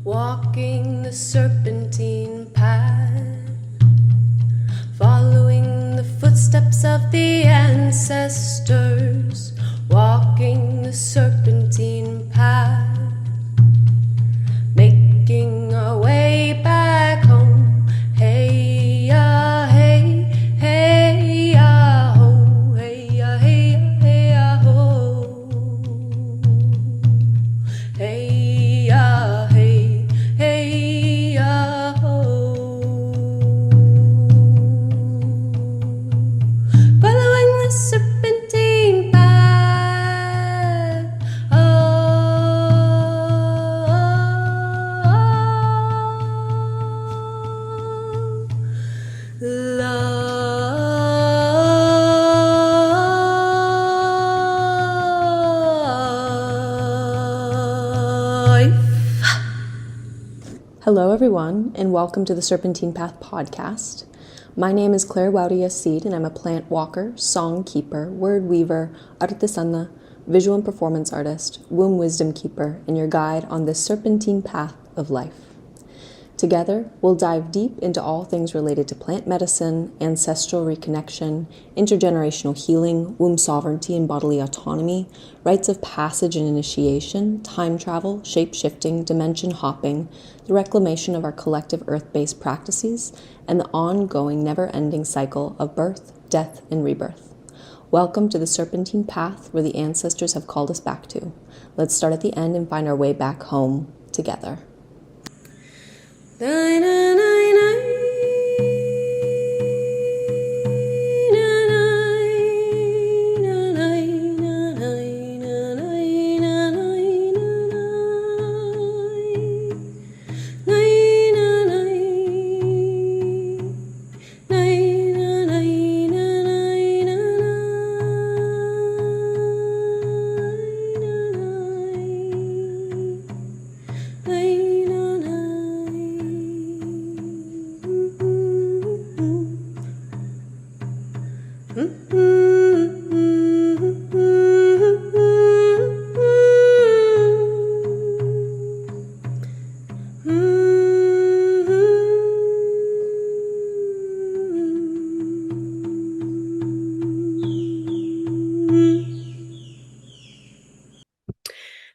Walking the serpentine path, following the footsteps of the ancestors. Walking the serpentine path, making our way back home. Hey ya, hey, hey ya ho, hey ya, hey ya, hey ya ho. Hey ya, hey, hey ya ho. Following the serpentine path. Hello, everyone, and welcome to the Serpentine Path podcast. My name is Claire Seed, and I'm a plant walker, song keeper, word weaver, artisana, visual and performance artist, womb wisdom keeper, and your guide on this serpentine path of life. Together, we'll dive deep into all things related to plant medicine, ancestral reconnection, intergenerational healing, womb sovereignty and bodily autonomy, rites of passage and initiation, time travel, shape-shifting, dimension hopping, the reclamation of our collective earth-based practices, and the ongoing, never-ending cycle of birth, death, and rebirth. Welcome to the serpentine path where the ancestors have called us back to. Let's start at the end and find our way back home together.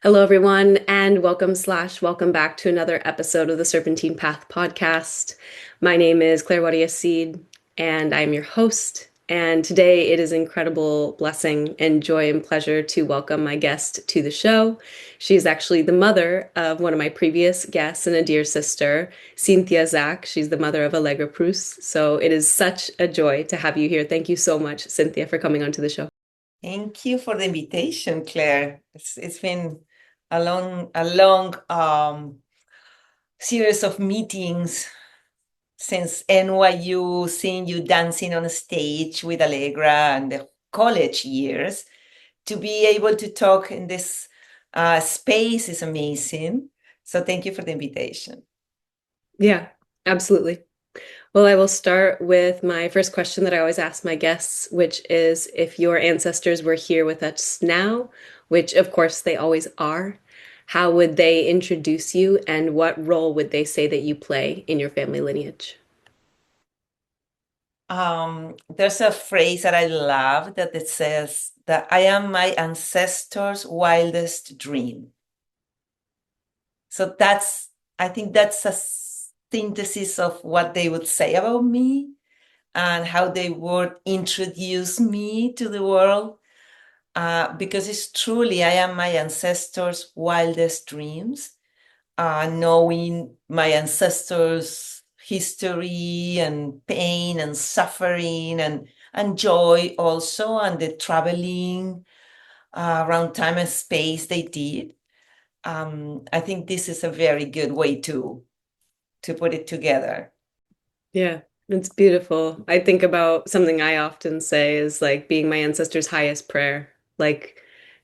Hello, everyone, and welcome back to another episode of the Serpentine Path podcast. My name is Claire Seed, and I'm your host. And today it is an incredible blessing and joy and pleasure to welcome my guest to the show. She is actually the mother of one of my previous guests and a dear sister, Cynthia Zak. She's the mother of Allegra. So it is such a joy to have you here. Thank you so much, Cynthia, for coming onto the show. Thank you for the invitation, Claire. It's been a long series of meetings since NYU, seeing you dancing on a stage with Allegra and the college years. To be able to talk in this space is amazing. So thank you for the invitation. Yeah, absolutely. Well, I will start with my first question that I always ask my guests, which is if your ancestors were here with us now, which of course they always are, how would they introduce you and what role would they say that you play in your family lineage? There's a phrase that I love that it says that I am my ancestors' wildest dream. So I think that's a synthesis of what they would say about me and how they would introduce me to the world. Because it's truly, I am my ancestors' wildest dreams, knowing my ancestors' history and pain and suffering and joy also, and the traveling around time and space they did. I think this is a very good way to put it together. Yeah, it's beautiful. I think about something I often say is like being my ancestors' highest prayer, like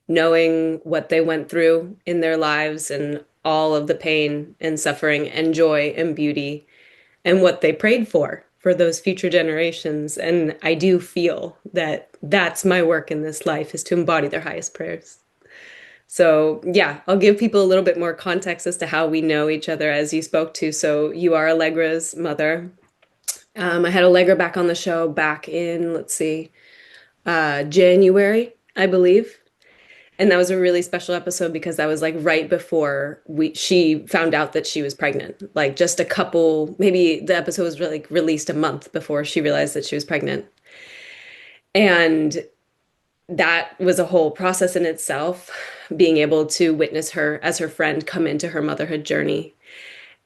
knowing what they went through in their lives and all of the pain and suffering and joy and beauty and what they prayed for those future generations. And I do feel that that's my work in this life is to embody their highest prayers. So, yeah, I'll give people a little bit more context as to how we know each other as you spoke to. So, you are Allegra's mother. I had Allegra back on the show back in, let's see, January, I believe. And that was a really special episode because that was like right before she found out that she was pregnant. Like just a couple, maybe the episode was really like released a month before she realized that she was pregnant. And that was a whole process in itself, being able to witness her as her friend come into her motherhood journey.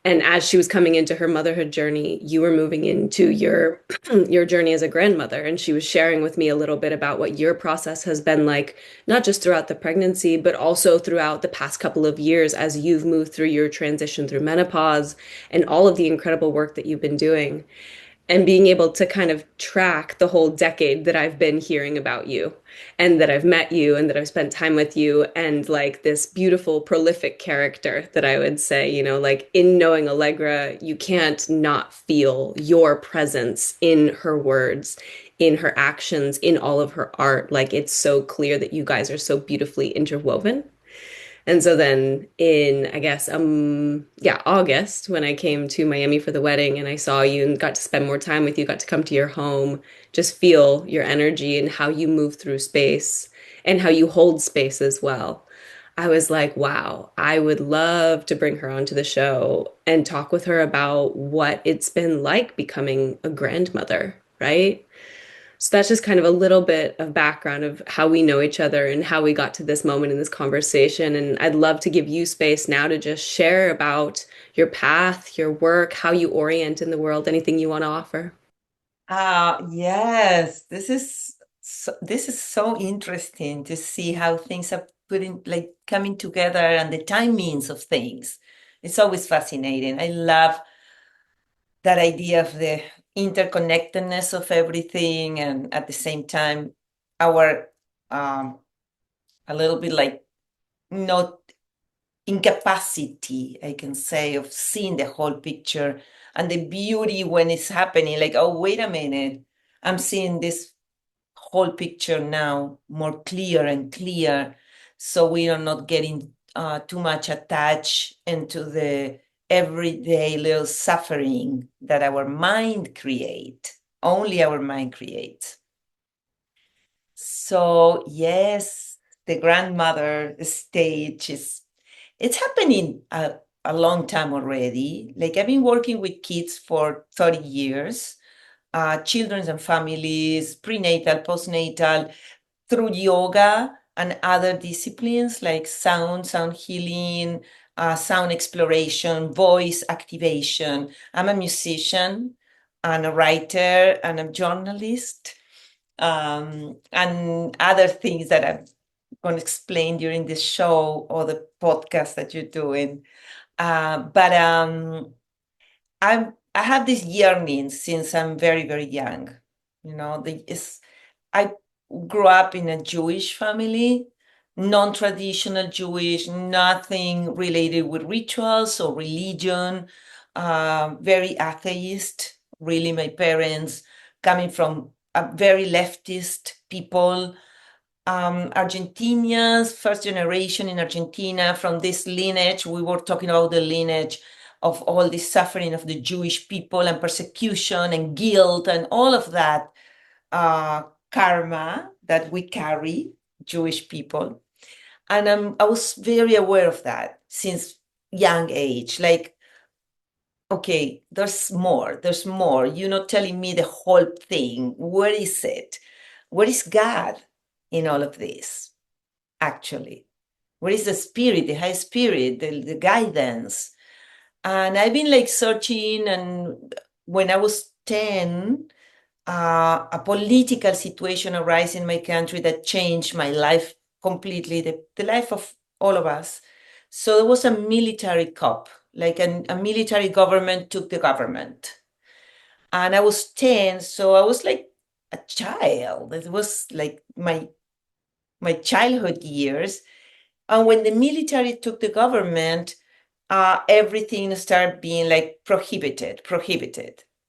And as she was coming into her motherhood journey, you were moving into your your journey as a grandmother. And she was sharing with me a little bit about what your process has been like, not just throughout the pregnancy, but also throughout the past couple of years as you've moved through your transition through menopause and all of the incredible work that you've been doing. And being able to kind of track the whole decade that I've been hearing about you and that I've met you and that I've spent time with you, and like this beautiful prolific character that I would say, like in knowing Allegra, you can't not feel your presence in her words, in her actions, in all of her art. Like it's so clear that you guys are so beautifully interwoven. And so then in, I guess, yeah, August, when I came to Miami for the wedding and I saw you and got to spend more time with you, got to come to your home, just feel your energy and how you move through space and how you hold space as well. I was like, wow, I would love to bring her onto the show and talk with her about what it's been like becoming a grandmother, right? So that's just kind of a little bit of background of how we know each other and how we got to this moment in this conversation. And I'd love to give you space now to just share about your path, your work, how you orient in the world, anything you want to offer. Yes, this is so interesting to see how things are putting like coming together and the timings of things. It's always fascinating. I love that idea of the interconnectedness of everything, and at the same time, our a little bit like not incapacity, I can say, of seeing the whole picture and the beauty when it's happening. Like, oh, wait a minute, I'm seeing this whole picture now more clear and clear. So we are not getting too much attached into the everyday little suffering that our mind create, only our mind creates. So yes, the grandmother stage is it's happening a long time already. Like I've been working with kids for 30 years, children and families, prenatal, postnatal, through yoga and other disciplines like sound healing, sound exploration, voice activation. I'm a musician and a writer and a journalist, and other things that I'm going to explain during the show or the podcast that you're doing. But I have this yearning since I'm very, very young. I grew up in a Jewish family, non-traditional Jewish, nothing related with rituals or religion, very atheist, really, my parents coming from a very leftist people, Argentinians, first generation in Argentina, from this lineage. We were talking about the lineage of all this suffering of the Jewish people and persecution and guilt and all of that karma that we carry, Jewish people. And I was very aware of that since young age. Like, okay, there's more, there's more. You're not telling me the whole thing. Where is it? Where is God in all of this, actually? Where is the spirit, the high spirit, the guidance? And I've been like searching, and when I was 10, a political situation arose in my country that changed my life completely, the life of all of us. So there was a military coup, like a military government took the government. And I was 10, so I was like a child. It was like my childhood years. And when the military took the government, everything started being like prohibited.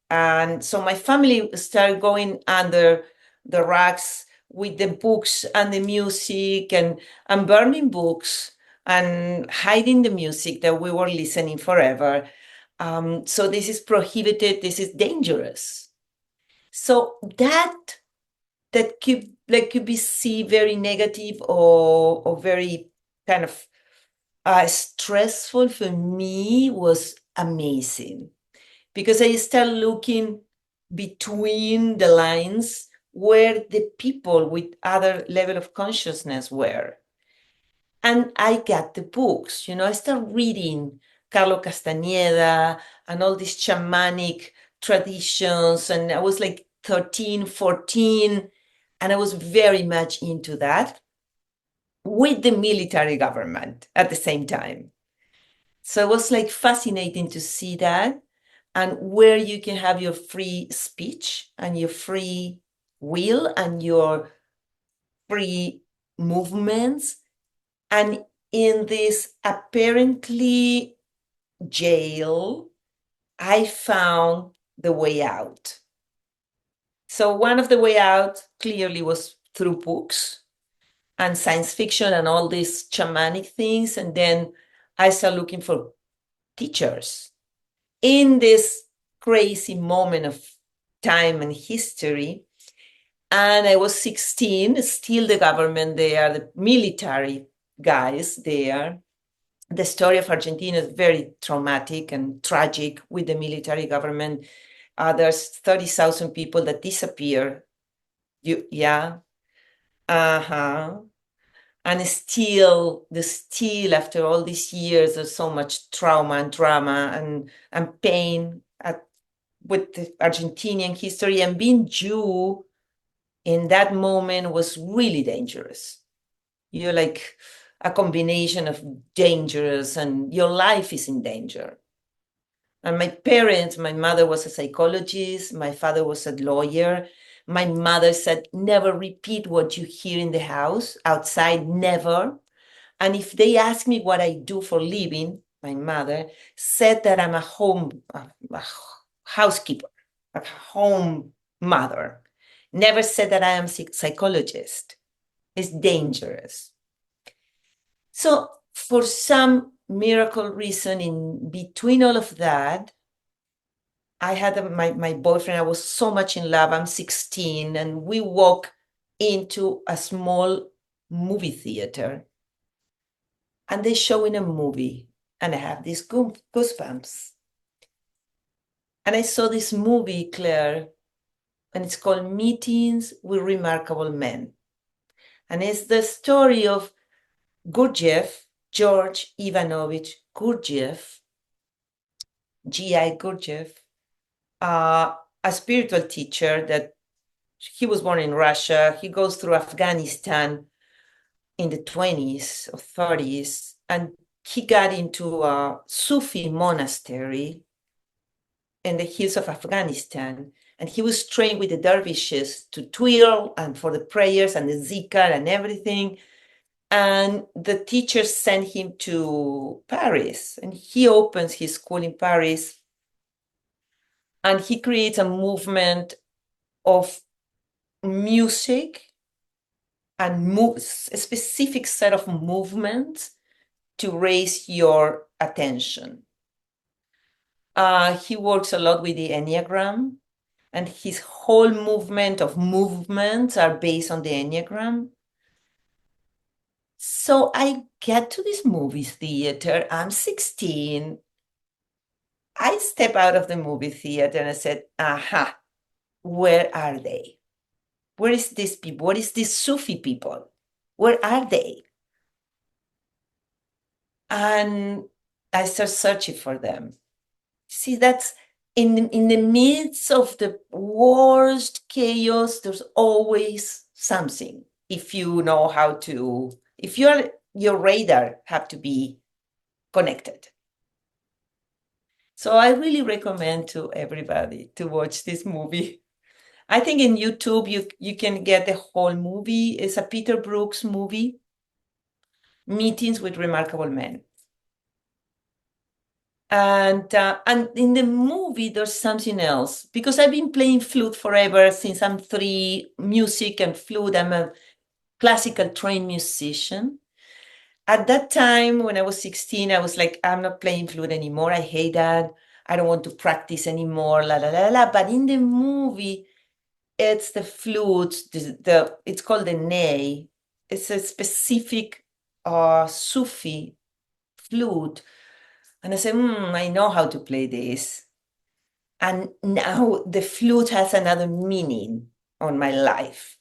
And so my family started going under the rocks with the books and the music and burning books and hiding the music that we were listening forever. So this is prohibited, this is dangerous. So that could be seen very negative or very kind of stressful for me was amazing, because I started looking between the lines where the people with other level of consciousness were. And I got the books, I started reading Carlo Castaneda and all these shamanic traditions. And I was like 13, 14, and I was very much into that with the military government at the same time. So it was like fascinating to see that, and where you can have your free speech and your free will and your free movements. And in this apparently jail, I found the way out. So one of the way out clearly was through books and science fiction and all these shamanic things. And then I started looking for teachers in this crazy moment of time and history. And I was 16, still the government there, the military guys there. The story of Argentina is very traumatic and tragic with the military government. There's 30,000 people that disappear. Yeah. Uh-huh. And still after all these years, there's so much trauma and drama and pain with the Argentinian history. And being Jew in that moment was really dangerous. You're like a combination of dangerous, and your life is in danger. And my parents, my mother was a psychologist, my father was a lawyer. My mother said, never repeat what you hear in the house, outside, never. And if they ask me what I do for living, my mother said that I'm a housekeeper, a home mother. Never said that I am a psychologist. It's dangerous. So for some miracle reason, in between all of that, I had my boyfriend. I was so much in love. I'm 16, and we walk into a small movie theater, and they're showing a movie, and I have these goosebumps. And I saw this movie, Claire, and it's called Meetings with Remarkable Men. And it's the story of Gurdjieff, George Ivanovich Gurdjieff, G.I. Gurdjieff, a spiritual teacher that he was born in Russia. He goes through Afghanistan in the 20s or 30s, and he got into a Sufi monastery in the hills of Afghanistan. And he was trained with the dervishes to twirl and for the prayers and the zikr and everything. And the teacher sent him to Paris, and he opens his school in Paris, and he creates a movement of music and a specific set of movements to raise your attention. He works a lot with the Enneagram, and his whole movement of movements are based on the Enneagram. So I get to this movie theater. I'm 16. I step out of the movie theater and I said, aha, where are they? Where is these people? What is these Sufi people? Where are they? And I start searching for them. See, that's in the midst of the worst chaos, there's always something. If you know how to, if your radar have to be connected. So I really recommend to everybody to watch this movie. I think in YouTube you can get the whole movie. It's a Peter Brooks movie, Meetings with Remarkable Men. And in the movie, there's something else because I've been playing flute forever since I'm 3. Music and flute. I'm a classical trained musician. At that time, when I was 16, I was like, I'm not playing flute anymore. I hate that. I don't want to practice anymore. La la la la. But in the movie, it's the flute. It's called the ney. It's a specific Sufi flute. And I said, I know how to play this. And now the flute has another meaning on my life.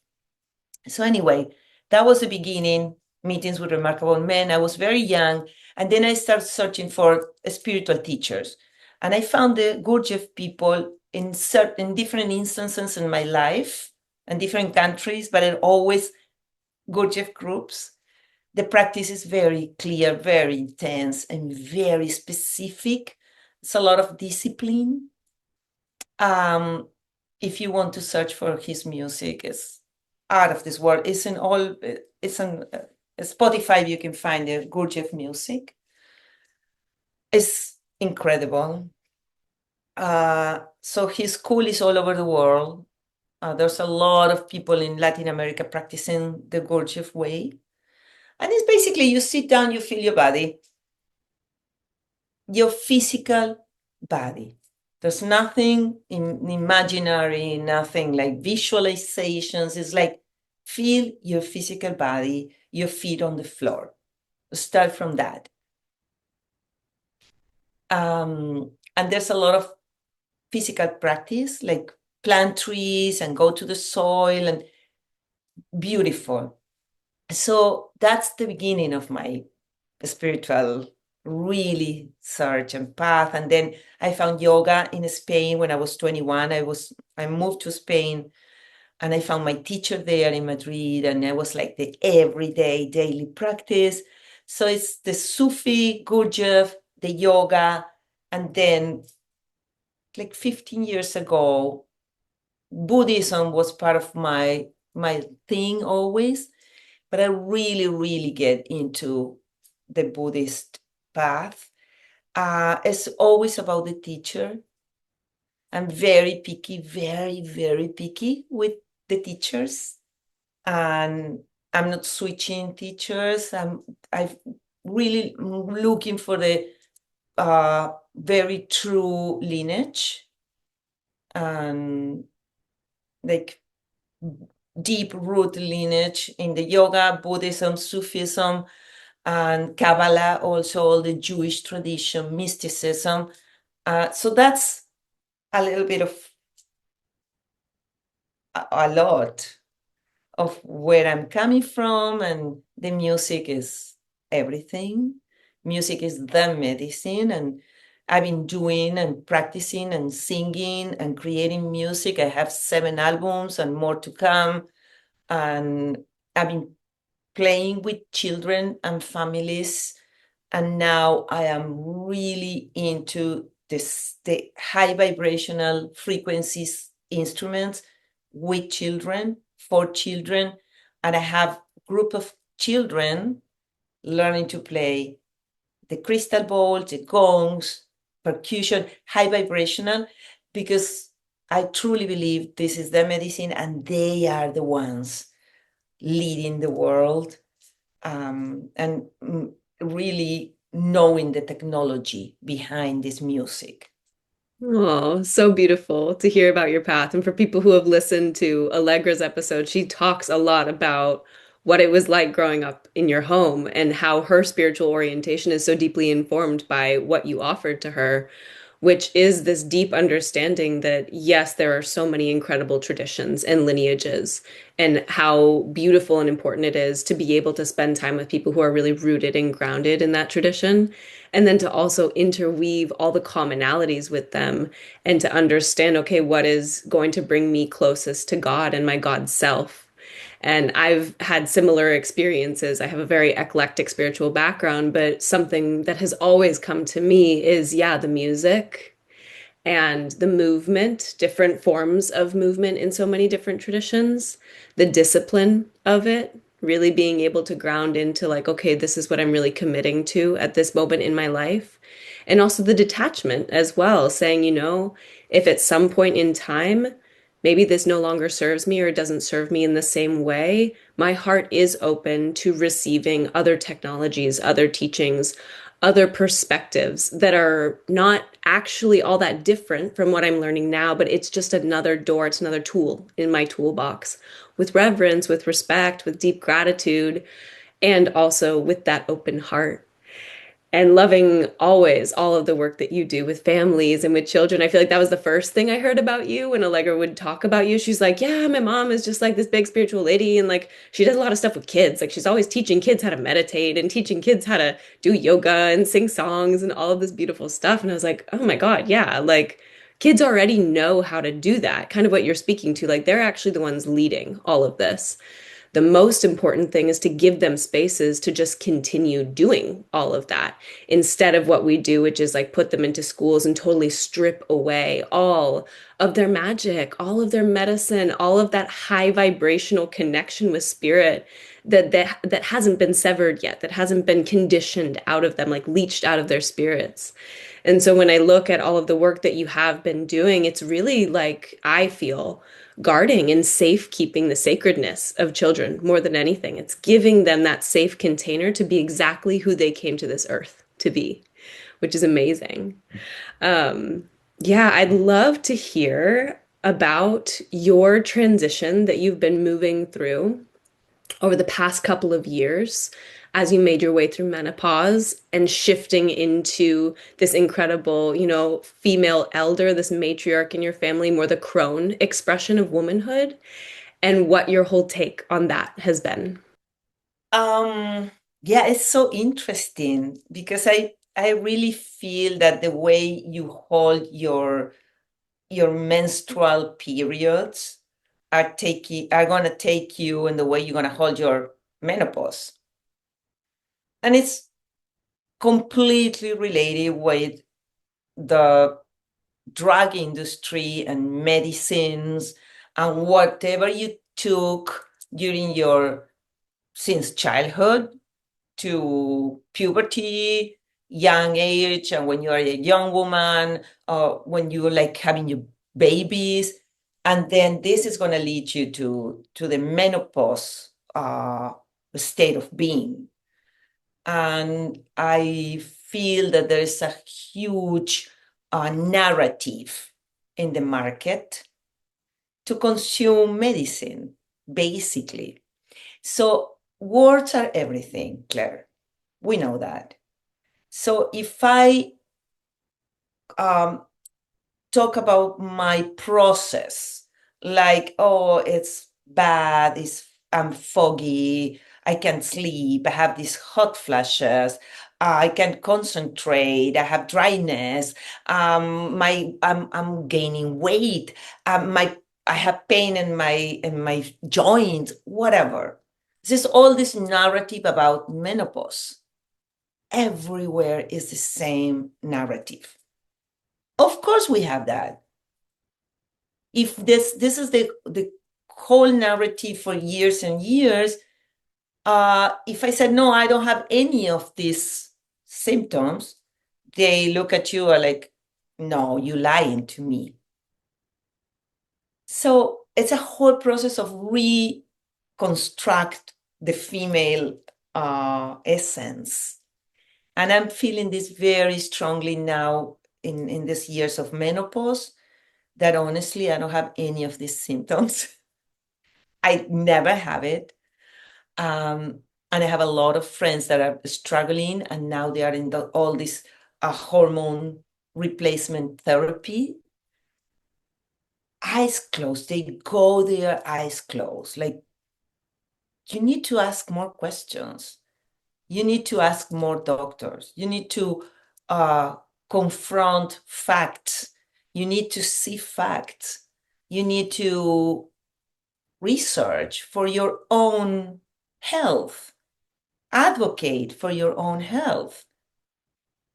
So anyway, that was the beginning, meetings with remarkable men. I was very young. And then I started searching for spiritual teachers. And I found the Gurdjieff people in certain different instances in my life and different countries, but in always Gurdjieff groups. The practice is very clear, very intense, and very specific. It's a lot of discipline. If you want to search for his music, it's out of this world. It's on Spotify. You can find the Gurdjieff music. It's incredible. So his school is all over the world. There's a lot of people in Latin America practicing the Gurdjieff way. And it's basically you sit down, you feel your body, your physical body. There's nothing imaginary, nothing like visualizations. It's like feel your physical body, your feet on the floor. Start from that. And there's a lot of physical practice, like plant trees and go to the soil and beautiful. So that's the beginning of my spiritual really search and path. And then I found yoga in Spain when I was 21. I moved to Spain and I found my teacher there in Madrid, and I was like the everyday daily practice. So it's the Sufi, Gurdjieff, the yoga, and then like 15 years ago, Buddhism was part of my thing always, but I really, really get into the Buddhist path. It's always about the teacher. I'm very picky, very, very picky with the teachers. And I'm not switching teachers. I'm really looking for the very true lineage and like deep root lineage in the yoga, Buddhism, Sufism, and Kabbalah, also all the Jewish tradition, mysticism. So that's a little bit of a lot of where I'm coming from, and the music is everything. Music is the medicine, and I've been doing and practicing and singing and creating music. I have 7 albums and more to come, and I've been playing with children and families. And now I am really into the high vibrational frequencies instruments with children, for children. And I have a group of children learning to play the crystal balls, the gongs, percussion, high vibrational, because I truly believe this is their medicine and they are the ones leading the world, and really knowing the technology behind this music. Oh, so beautiful to hear about your path. And for people who have listened to Allegra's episode, she talks a lot about what it was like growing up in your home and how her spiritual orientation is so deeply informed by what you offered to her, which is this deep understanding that, yes, there are so many incredible traditions and lineages, and how beautiful and important it is to be able to spend time with people who are really rooted and grounded in that tradition. And then to also interweave all the commonalities with them and to understand, okay, what is going to bring me closest to God and my God self. And I've had similar experiences. I have a very eclectic spiritual background, but something that has always come to me is, yeah, the music and the movement, different forms of movement in so many different traditions, the discipline of it. really being able to ground into like, okay, this is what I'm really committing to at this moment in my life. And also the detachment as well, saying, if at some point in time, maybe this no longer serves me or doesn't serve me in the same way, my heart is open to receiving other technologies, other teachings, other perspectives that are not actually all that different from what I'm learning now, but it's just another door, it's another tool in my toolbox with reverence, with respect, with deep gratitude, and also with that open heart and loving always all of the work that you do with families and with children. I feel like that was the first thing I heard about you when Allegra would talk about you. She's like, yeah, my mom is just like this big spiritual lady. And like, she does a lot of stuff with kids. Like, she's always teaching kids how to meditate and teaching kids how to do yoga and sing songs and all of this beautiful stuff. And I was like, oh my God, yeah. Like, kids already know how to do that, kind of what you're speaking to. Like, they're actually the ones leading all of this. The most important thing is to give them spaces to just continue doing all of that instead of what we do, which is like put them into schools and totally strip away all of their magic, all of their medicine, all of that high vibrational connection with spirit that hasn't been severed yet, that hasn't been conditioned out of them, like leached out of their spirits. And so when I look at all of the work that you have been doing, it's really like I feel guarding and safekeeping the sacredness of children more than anything. It's giving them that safe container to be exactly who they came to this earth to be, which is amazing. Um, yeah, I'd love to hear about your transition that you've been moving through over the past couple of years as you made your way through menopause and shifting into this incredible, female elder, this matriarch in your family, more the crone expression of womanhood, and what your whole take on that has been. Um, yeah, it's so interesting because I really feel that the way you hold your menstrual periods are gonna take you in the way you're gonna hold your menopause. And it's completely related with the drug industry and medicines and whatever you took during your since childhood to puberty, young age, and when you are a young woman, when you're like having your babies, and then this is going to lead you to the menopause state of being. And I feel that there is a huge narrative in the market to consume medicine, basically. So words are everything, Claire. We know that. So if I um, talk about my process, like, oh, it's bad, I'm foggy, I can't sleep, I have these hot flashes, I can't concentrate, I have dryness, I'm gaining weight, I have pain in my joints, whatever. This is all this narrative about menopause. Everywhere is the same narrative. Of course, we have that. If this is the whole narrative for years and years, if I said no, I don't have any of these symptoms, they look at you like, no, you lying to me. So it's a whole process of reconstruct the female essence. And I'm feeling this very strongly now in these years of menopause, that honestly, I don't have any of these symptoms. I never have it. And I have a lot of friends that are struggling, and now they are in all this hormone replacement therapy. Eyes closed. They go there, eyes closed. Like, you need to ask more questions. You need to ask more doctors. You need to uh, confront facts. You need to see facts. You need to research for your own health, advocate for your own health.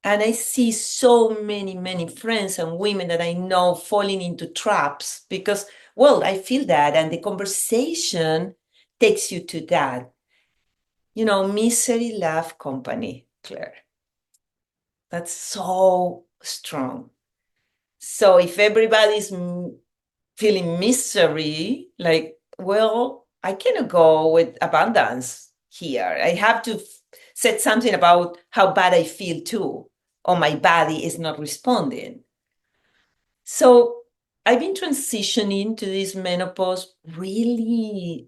And I see so many, many friends and women that I know falling into traps because, well, I feel that. And the conversation takes you to that. misery love company, Claire. That's so strong. So if everybody's feeling misery, like, well, I cannot go with abundance here. I have to say something about how bad I feel too, or my body is not responding. So I've been transitioning to this menopause really,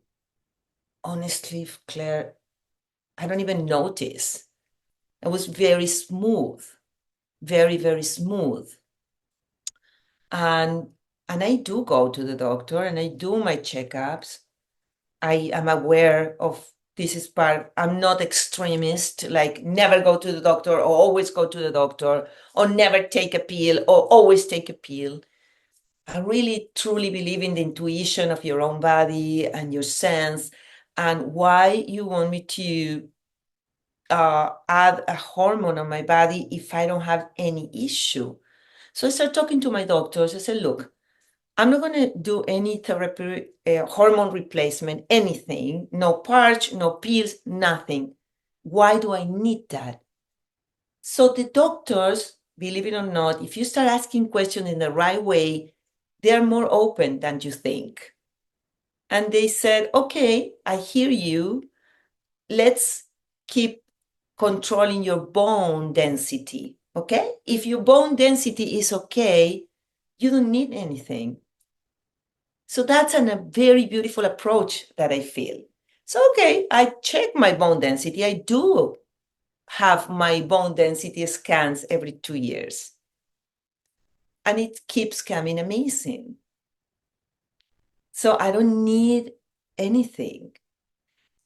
honestly, Claire, I don't even notice. It was very smooth, very, very smooth. And I do go to the doctor and I do my checkups. I am aware of this is part, I'm not extremist, like never go to the doctor or always go to the doctor or never take a pill or always take a pill. I really truly believe in the intuition of your own body and your sense and why you want me to add a hormone on my body if I don't have any issue. So I started talking to my doctors. I said, look, I'm not going to do any therapy, hormone replacement, anything, no patch, no pills, nothing. Why do I need that? So the doctors, believe it or not, if you start asking questions in the right way, they're more open than you think. And they said, okay, I hear you. Let's keep controlling your bone density. Okay? If your bone density is okay, you don't need anything. So that's a very beautiful approach that I feel. So, okay, I check my bone density. I do have my bone density scans every 2 years. And it keeps coming amazing. So I don't need anything.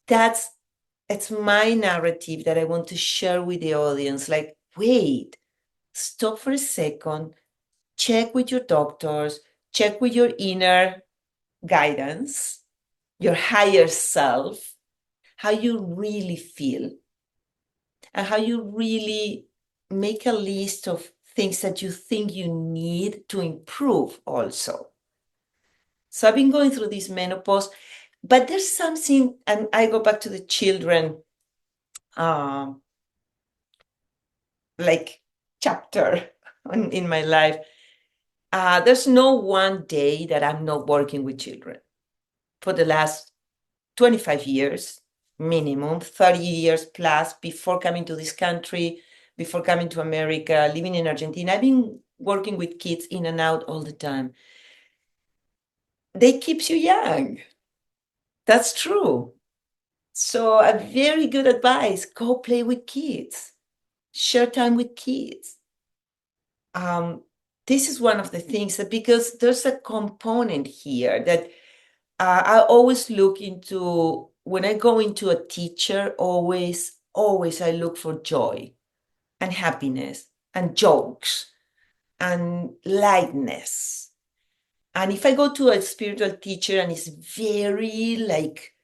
It's my narrative that I want to share with the audience. Like, wait, stop for a second, check with your doctors, check with your inner guidance, your higher self, how you really feel, and how you really make a list of things that you think you need to improve also. So I've been going through this menopause, but there's something, and I go back to the children, like chapter in my life. There's no one day that I'm not working with children. For the last 25 years, minimum, 30 years plus, before coming to this country, before coming to America, living in Argentina, I've been working with kids in and out all the time. They keeps you young. That's true. So a very good advice, go play with kids, share time with kids. This is one of the things that, because there's a component here that I always look into, when I go into a teacher, always I look for joy and happiness and jokes and lightness. And if I go to a spiritual teacher and it's very like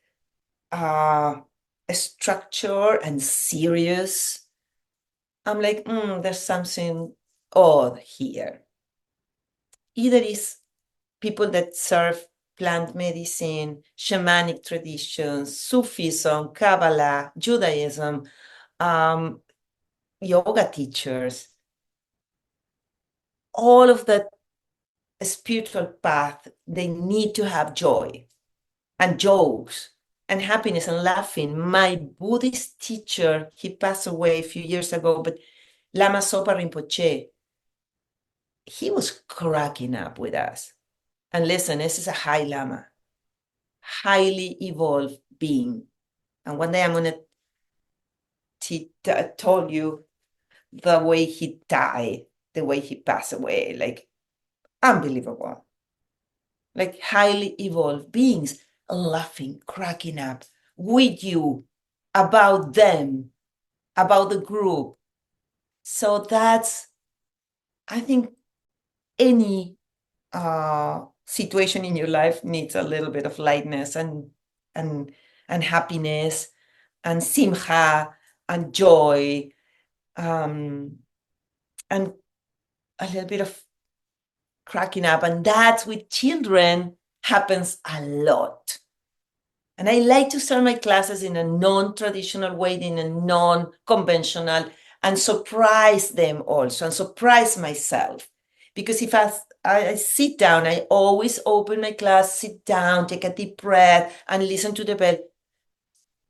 structured and serious, I'm like, there's something odd here. Either it's people that serve plant medicine, shamanic traditions, Sufism, Kabbalah, Judaism, yoga teachers, all of that spiritual path, they need to have joy and jokes and happiness and laughing. My Buddhist teacher, he passed away a few years ago, but Lama Zopa Rinpoche, he was cracking up with us. And listen, this is a high Lama, highly evolved being. And one day I'm going to tell you the way he died, the way he passed away, like unbelievable. Like highly evolved beings laughing, cracking up with you about them, about the group. So that's, I think, any situation in your life needs a little bit of lightness and happiness and simcha and joy, and a little bit of cracking up. And that's with children happens a lot. And I like to start my classes in a non-traditional way, in a non-conventional, and surprise them also, and surprise myself. Because if I sit down, I always open my class, sit down, take a deep breath, and listen to the bell.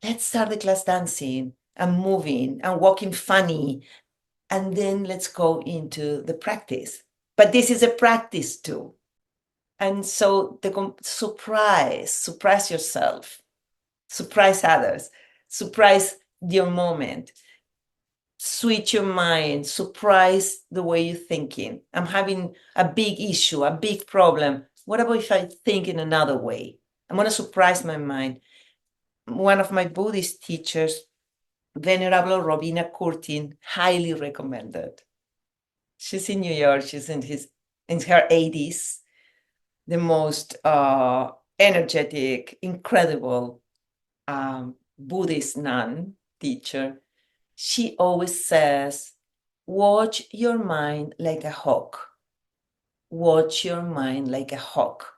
Let's start the class dancing and moving and walking funny. And then let's go into the practice. But this is a practice too. And so the surprise yourself, surprise others, surprise your moment, switch your mind, surprise the way you're thinking. I'm having a big issue, a big problem. What about if I think in another way? I'm going to surprise my mind. One of my Buddhist teachers, Venerable Robina Curtin, highly recommended. She's in New York. She's in her 80s, the most energetic, incredible Buddhist nun teacher. She always says, watch your mind like a hawk. Watch your mind like a hawk.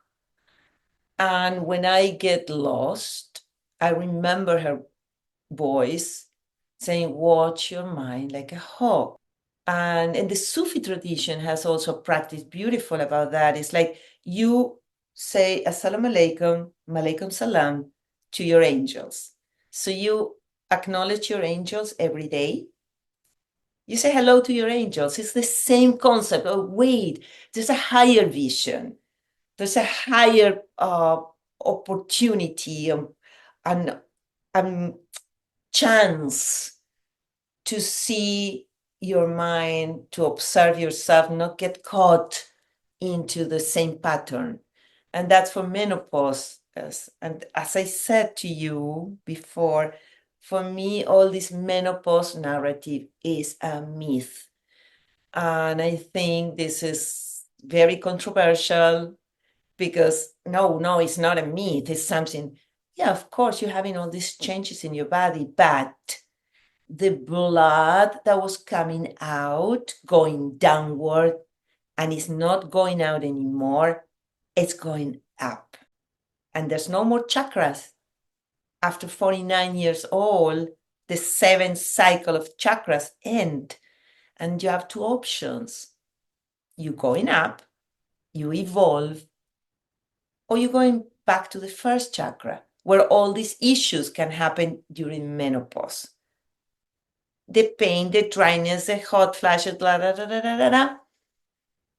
And when I get lost, I remember her voice saying, watch your mind like a hawk. And the Sufi tradition has also practiced beautiful about that. It's like you say assalamu alaikum, malaikum salam to your angels. So you acknowledge your angels every day. You say hello to your angels. It's the same concept. Oh, wait, there's a higher vision. There's a higher opportunity and chance to see your mind, to observe yourself, not get caught into the same pattern. And that's for menopause. And as I said to you before, for me, all this menopause narrative is a myth. And I think this is very controversial because no, it's not a myth. It's something, yeah, of course, you're having all these changes in your body, but the blood that was coming out, going downward, and it's not going out anymore, it's going up. And there's no more chakras. After 49 years old, the seventh cycle of chakras end. And you have two options. You're going up, you evolve, or you're going back to the first chakra, where all these issues can happen during menopause. The pain, the dryness, the hot flashes, blah, blah, blah, blah, blah, blah.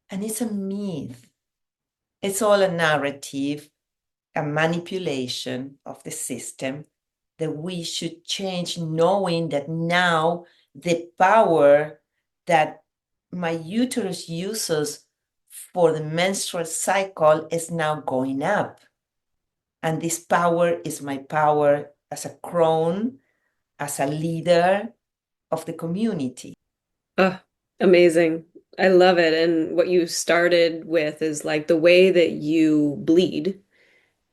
And it's a myth. It's all a narrative, a manipulation of the system that we should change, knowing that now the power that my uterus uses for the menstrual cycle is now going up. And this power is my power as a crone, as a leader of the community. Oh, amazing. I love it. And what you started with is like the way that you bleed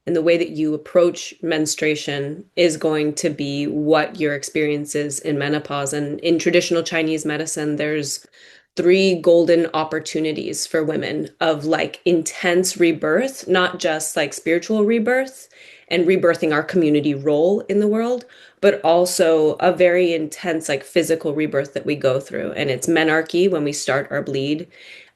and the way that you approach menstruation is going to be what your experience is in menopause. And in traditional Chinese medicine, there's three golden opportunities for women of like intense rebirth, not just like spiritual rebirth and rebirthing our community role in the world, but also a very intense like physical rebirth that we go through. And it's menarche when we start our bleed.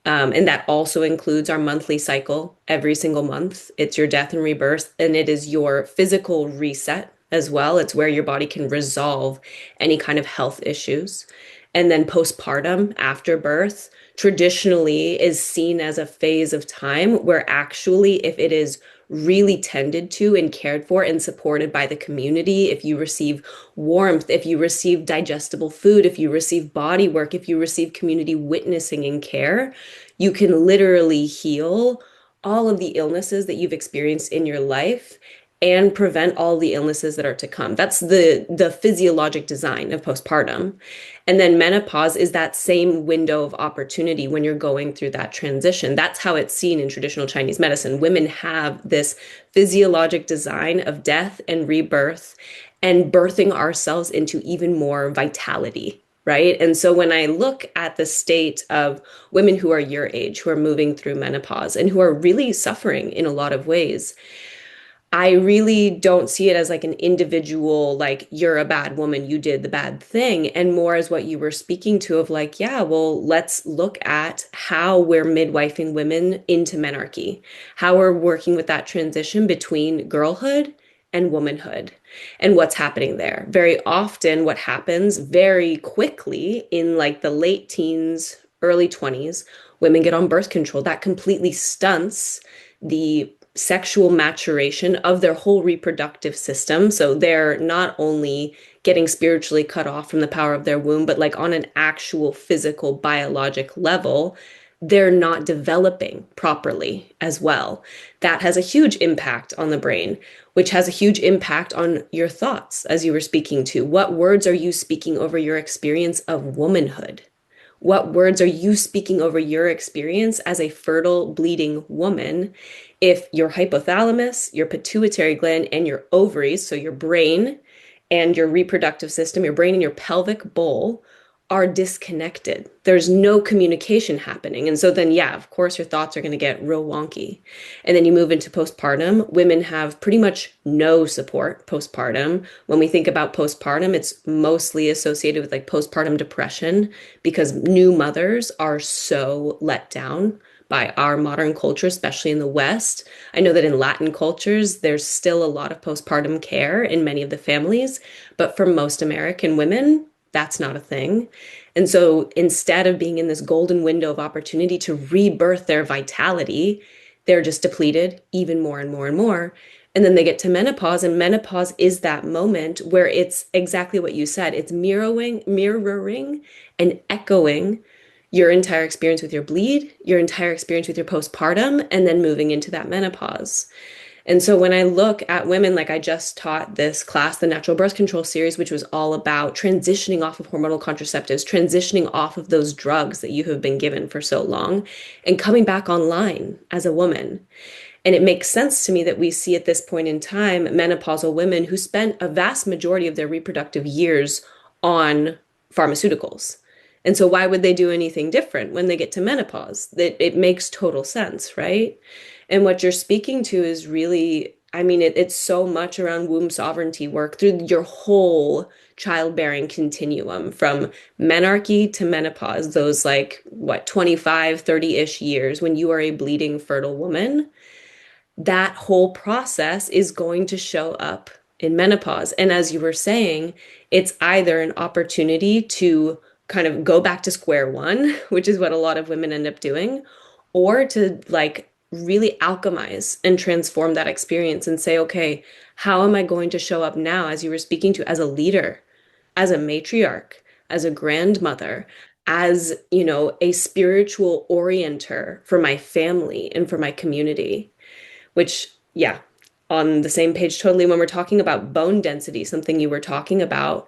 And that also includes our monthly cycle every single month. It's your death and rebirth, and it is your physical reset as well. It's where your body can resolve any kind of health issues. And then postpartum, after birth, traditionally is seen as a phase of time where actually, if it is really tended to and cared for and supported by the community, if you receive warmth, if you receive digestible food, if you receive body work, if you receive community witnessing and care, you can literally heal all of the illnesses that you've experienced in your life and prevent all the illnesses that are to come. That's the physiologic design of postpartum. And then menopause is that same window of opportunity when you're going through that transition. That's how it's seen in traditional Chinese medicine. Women have this physiologic design of death and rebirth and birthing ourselves into even more vitality, right? And so when I look at the state of women who are your age, who are moving through menopause and who are really suffering in a lot of ways, I really don't see it as like an individual, like you're a bad woman, you did the bad thing, and more as what you were speaking to of like, yeah, well, let's look at how we're midwifing women into menarche, how we're working with that transition between girlhood and womanhood and what's happening there. Very often, what happens very quickly in like the late teens, early 20s, women get on birth control. That completely stunts the sexual maturation of their whole reproductive system. So they're not only getting spiritually cut off from the power of their womb, but like on an actual physical biologic level, they're not developing properly as well. That has a huge impact on the brain, which has a huge impact on your thoughts, as you were speaking to. What words are you speaking over your experience of womanhood? What words are you speaking over your experience as a fertile, bleeding woman if your hypothalamus, your pituitary gland, and your ovaries, so your brain and your reproductive system, your brain and your pelvic bowl, are disconnected? There's no communication happening. And so then, yeah, of course, your thoughts are going to get real wonky. And then you move into postpartum. Women have pretty much no support postpartum. When we think about postpartum, it's mostly associated with like postpartum depression because new mothers are so let down by our modern culture, especially in the West. I know that in Latin cultures, there's still a lot of postpartum care in many of the families, but for most American women, that's not a thing. And so instead of being in this golden window of opportunity to rebirth their vitality, they're just depleted even more and more and more. And then they get to menopause, and menopause is that moment where it's exactly what you said. It's mirroring and echoing your entire experience with your bleed, your entire experience with your postpartum, and then moving into that menopause. And so when I look at women, like I just taught this class, the Natural Birth Control series, which was all about transitioning off of hormonal contraceptives, transitioning off of those drugs that you have been given for so long, and coming back online as a woman. And it makes sense to me that we see at this point in time menopausal women who spent a vast majority of their reproductive years on pharmaceuticals. And so why would they do anything different when they get to menopause? That it makes total sense, right? And what you're speaking to is really, I mean, it's so much around womb sovereignty work through your whole childbearing continuum from menarche to menopause, those like what, 25, 30-ish years when you are a bleeding fertile woman. That whole process is going to show up in menopause. And as you were saying, it's either an opportunity to kind of go back to square one, which is what a lot of women end up doing, or to like really alchemize and transform that experience and say, okay, how am I going to show up now, as you were speaking to, as a leader, as a matriarch, as a grandmother, as, you know, a spiritual orienter for my family and for my community? Which, yeah, on the same page totally. When we're talking about bone density, something you were talking about,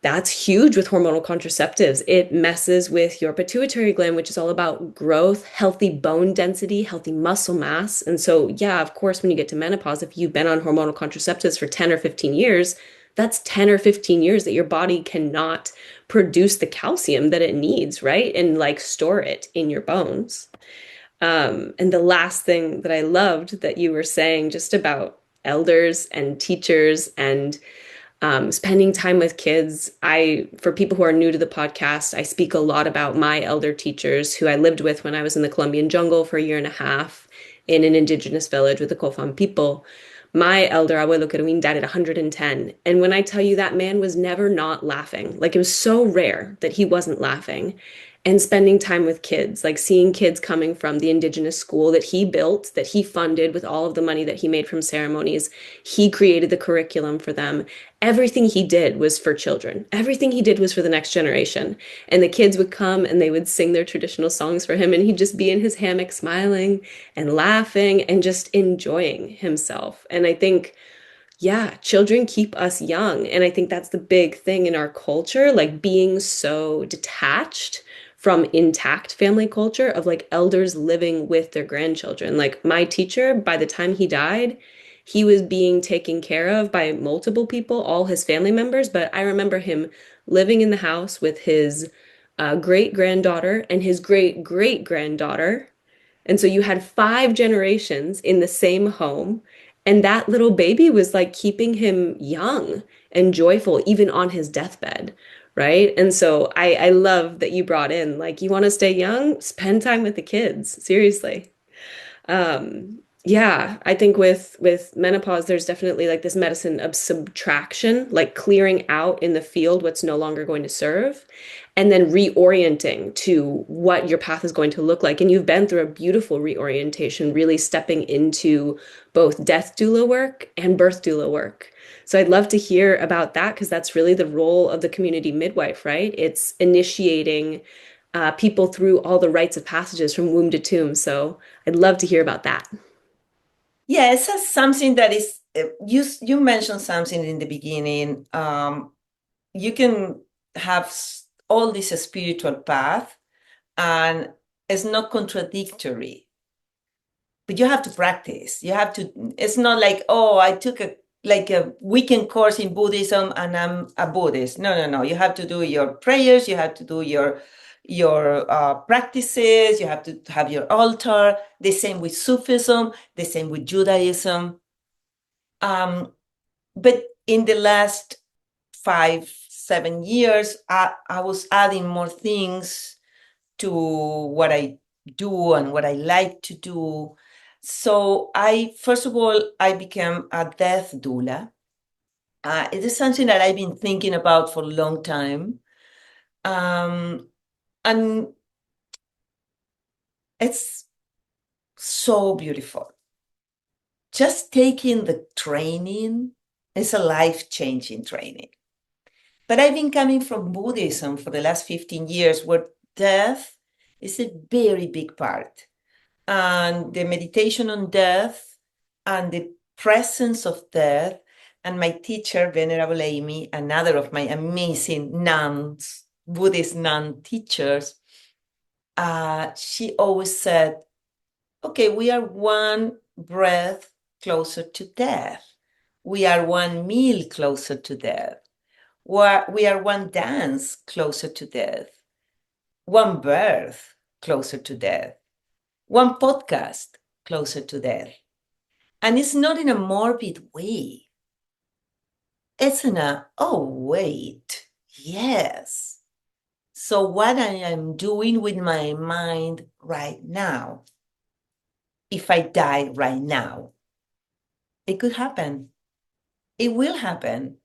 that's huge with hormonal contraceptives. It messes with your pituitary gland, which is all about growth, healthy bone density, healthy muscle mass. And so, yeah, of course, when you get to menopause, if you've been on hormonal contraceptives for 10 or 15 years, that's 10 or 15 years that your body cannot produce the calcium that it needs, right? And like store it in your bones. And the last thing that I loved that you were saying just about elders and teachers and spending time with kids. For people who are new to the podcast, I speak a lot about my elder teachers who I lived with when I was in the Colombian jungle for a year and a half in an indigenous village with the Kofan people. My elder, Abuelo Kerwin, died at 110. And when I tell you that man was never not laughing, like it was so rare that he wasn't laughing. And spending time with kids, like seeing kids coming from the indigenous school that he built, that he funded with all of the money that he made from ceremonies. He created the curriculum for them. Everything he did was for children. Everything he did was for the next generation. And the kids would come and they would sing their traditional songs for him, and he'd just be in his hammock smiling and laughing and just enjoying himself. And I think, yeah, children keep us young. And I think that's the big thing in our culture, like being so detached from intact family culture of like elders living with their grandchildren. Like my teacher, by the time he died, he was being taken care of by multiple people, all his family members. But I remember him living in the house with his great granddaughter and his great great granddaughter. And so you had five generations in the same home. And that little baby was like keeping him young and joyful, even on his deathbed. Right. And so I love that you brought in, like, you want to stay young, spend time with the kids. Seriously. Yeah, I think with menopause, there's definitely like this medicine of subtraction, like clearing out in the field what's no longer going to serve, and then reorienting to what your path is going to look like. And you've been through a beautiful reorientation, really stepping into both death doula work and birth doula work. So I'd love to hear about that because that's really the role of the community midwife, right? It's initiating people through all the rites of passages from womb to tomb. So I'd love to hear about that. Yeah, it's something that is, you mentioned something in the beginning. You can have all this spiritual path, and it's not contradictory, but you have to practice. You have to, it's not like, oh, I took a weekend course in Buddhism and I'm a Buddhist. No, no, no. You have to do your prayers. You have to do your practices. You have to have your altar. The same with Sufism. The same with Judaism. But in the last 5, 7 years, I was adding more things to what I do and what I like to do. So first of all, I became a death doula. It is something that I've been thinking about for a long time. And it's so beautiful. Just taking the training is a life-changing training. But I've been coming from Buddhism for the last 15 years, where death is a very big part. And the meditation on death and the presence of death. And my teacher, Venerable Amy, another of my amazing nuns, Buddhist nun teachers, she always said, okay, we are one breath closer to death. We are one meal closer to death. We are one dance closer to death, one birth closer to death, one podcast closer to death. And it's not in a morbid way. It's in a, oh, wait, yes. So what I am doing with my mind right now, if I die right now, it could happen. It will happen.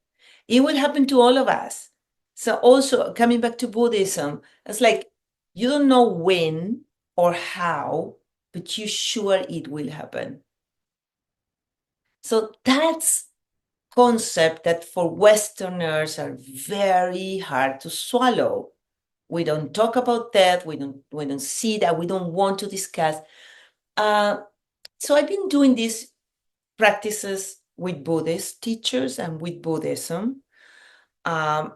It will happen to all of us. So also coming back to Buddhism, it's like you don't know when or how, but you're sure it will happen. So that's concept that for Westerners are very hard to swallow. We don't talk about that. We don't see that. We don't want to discuss. So I've been doing these practices with Buddhist teachers and with Buddhism. My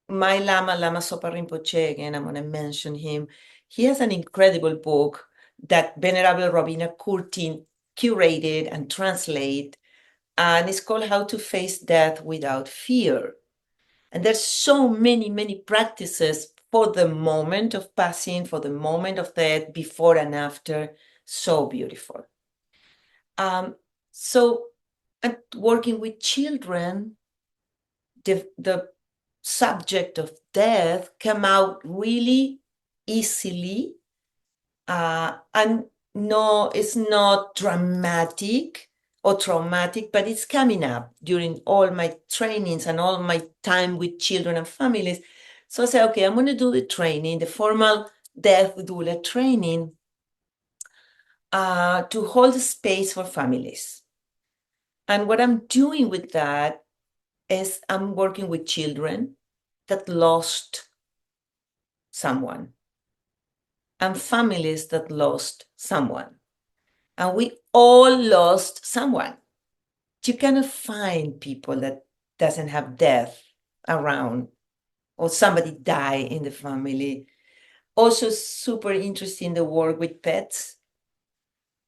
Lama Sopa Rinpoche, again, I'm going to mention him. He has an incredible book that Venerable Robina Kurtin curated and translated, and it's called How to Face Death Without Fear. And there's so many, many practices for the moment of passing, for the moment of death, before and after. So beautiful. So, and working with children, the subject of death come out really easily, and no, it's not dramatic or traumatic, but it's coming up during all my trainings and all my time with children and families. So I say, okay, I'm going to do the training, the formal death doula training, to hold space for families. And what I'm doing with that is I'm working with children that lost someone and families that lost someone. And we all lost someone. You cannot find people that doesn't have death around or somebody die in the family. Also super interesting the work with pets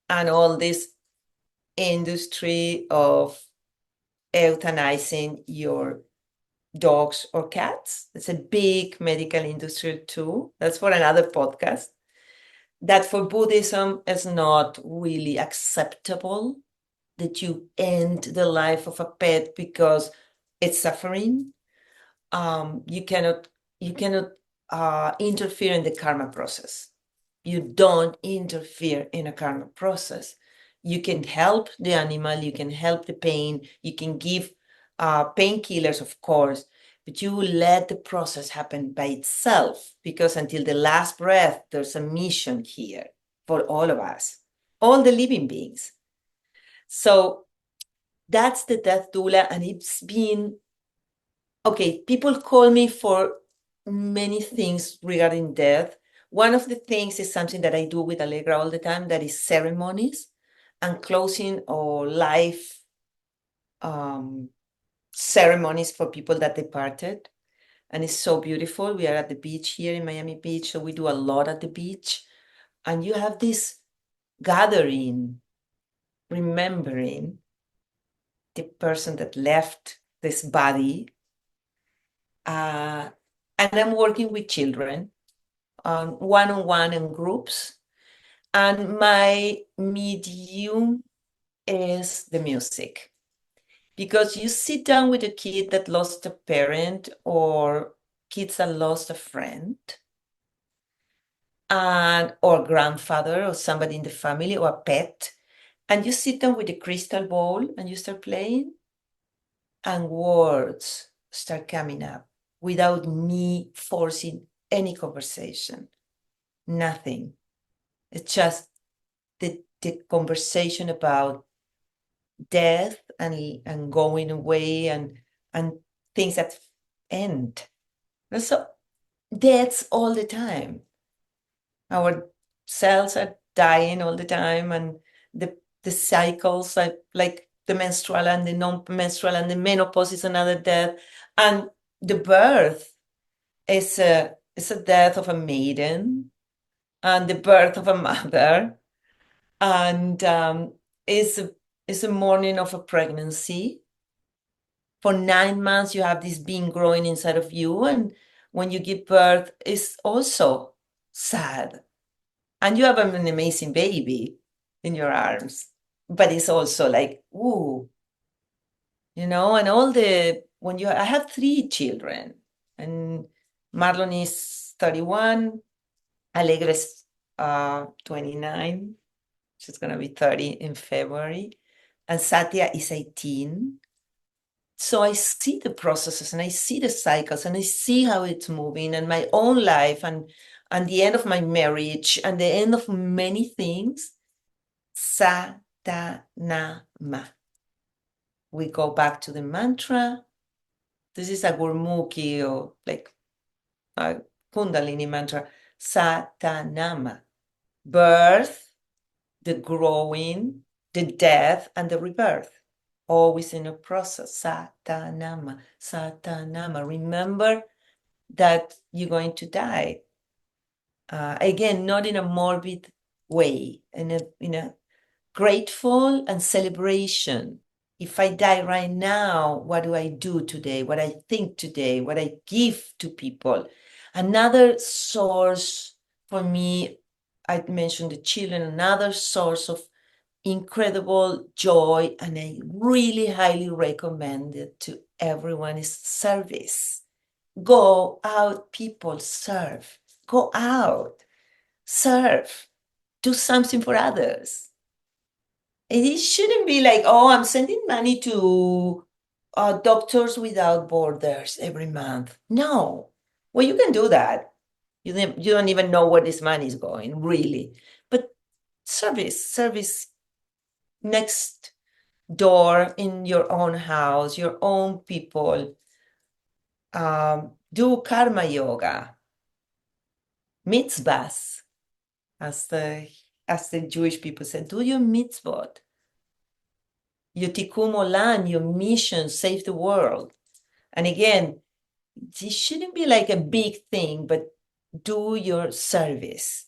and all this industry of euthanizing your dogs or cats. It's a big medical industry too. That's for another podcast. That for Buddhism is not really acceptable. that you end the life of a pet because it's suffering. You cannot interfere in the karma process. You don't interfere in a karma process. You can help the animal, you can help the pain, you can give painkillers, of course, but you will let the process happen by itself, because until the last breath, there's a mission here for all of us, all the living beings. So that's the death doula, and it's been, okay, people call me for many things regarding death. One of the things is something that I do with Allegra all the time, that is ceremonies and closing or life ceremonies for people that departed. And it's so beautiful. We are at the beach here in Miami Beach, so we do a lot at the beach. And you have this gathering, remembering the person that left this body. And I'm working with children one-on-one and groups. And my medium is the music. Because you sit down with a kid that lost a parent, or kids that lost a friend, or grandfather or somebody in the family, or a pet, and you sit down with a crystal ball and you start playing, and words start coming up without me forcing any conversation. Nothing. It's just the conversation about death and going away and things that end. So deaths all the time. Our cells are dying all the time, and the cycles, like the menstrual and the non-menstrual, and the menopause is another death, and the birth is a death of a maiden, and the birth of a mother, and is a mourning of a pregnancy. For 9 months, you have this being growing inside of you, and when you give birth, it's also sad. And you have an amazing baby in your arms, but it's also like, ooh, and I have 3 children, and Marlon is 31, Allegra is 29, she's gonna be 30 in February, and Satya is 18. So I see the processes, and I see the cycles, and I see how it's moving, and my own life, and the end of my marriage, and the end of many things. Satanama. We go back to the mantra. This is a Gurmukhi, or like a Kundalini mantra. Satanama. Birth, the growing, the death, and the rebirth. Always in a process. Satanama. Satanama. Remember that you're going to die. Again, not in a morbid way, in a grateful and celebration. If I die right now, what do I do today? What I think today? What I give to people? Another source for me, I mentioned the children, another source of incredible joy, and I really highly recommend it to everyone, is service. Go out, people, serve. Go out, serve, do something for others. It shouldn't be like, oh, I'm sending money to Doctors Without Borders every month. No. Well, you can do that. You don't even know where this money is going, really. But service next door, in your own house, your own people. Do karma yoga, mitzvahs, as the Jewish people said, do your mitzvot. Your tikkun olam, your mission, save the world. And again, this shouldn't be like a big thing, but do your service.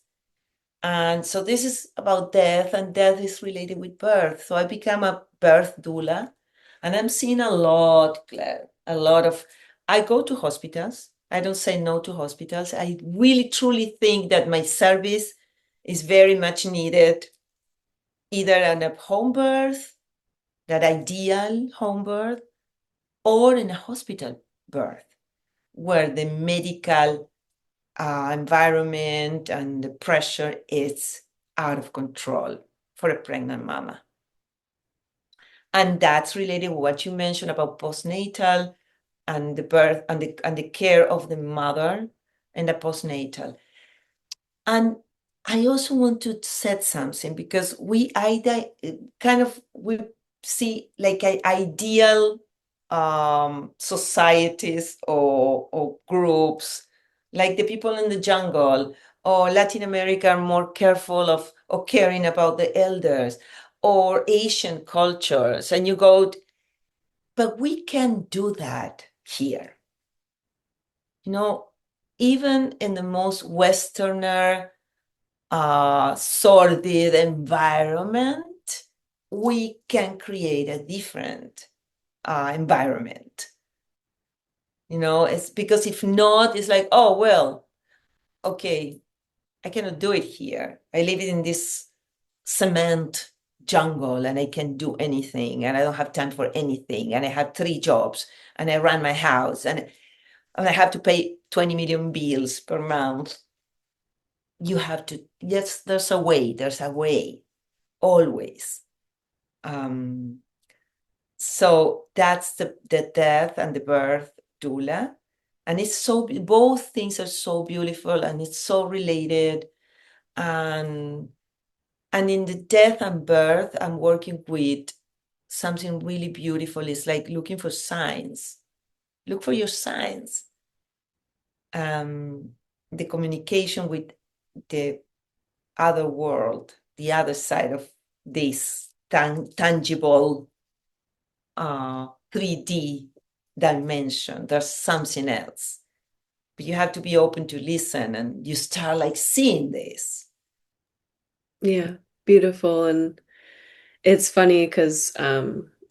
And so this is about death, and death is related with birth. So I become a birth doula, and I'm seeing a lot, Claire, I go to hospitals. I don't say no to hospitals. I really, truly think that my service is very much needed, either at a home birth that ideal home birth, or in a hospital birth, where the medical environment and the pressure is out of control for a pregnant mama. And that's related to what you mentioned about postnatal and the birth and the care of the mother and the postnatal. And I also want to set something, because we see like ideal societies or groups, like the people in the jungle, or Latin America are more careful of or caring about the elders, or Asian cultures, and you go, but we can do that here. Even in the most Westerner, sordid environment, we can create a different environment. It's because if not, it's like, oh, well, okay, I cannot do it here. I live in this cement jungle and I can do anything and I don't have time for anything. And I have 3 jobs and I run my house and I have to pay 20 million bills per month. Yes, there's a way, always. So that's the death and the birth doula. And both things are so beautiful and it's so related. And in the death and birth, I'm working with something really beautiful. It's like looking for signs. Look for your signs. The communication with the other world, the other side of this tangible 3D dimension. There's something else. But you have to be open to listen, and you start like seeing this. Yeah, beautiful. And it's funny because, I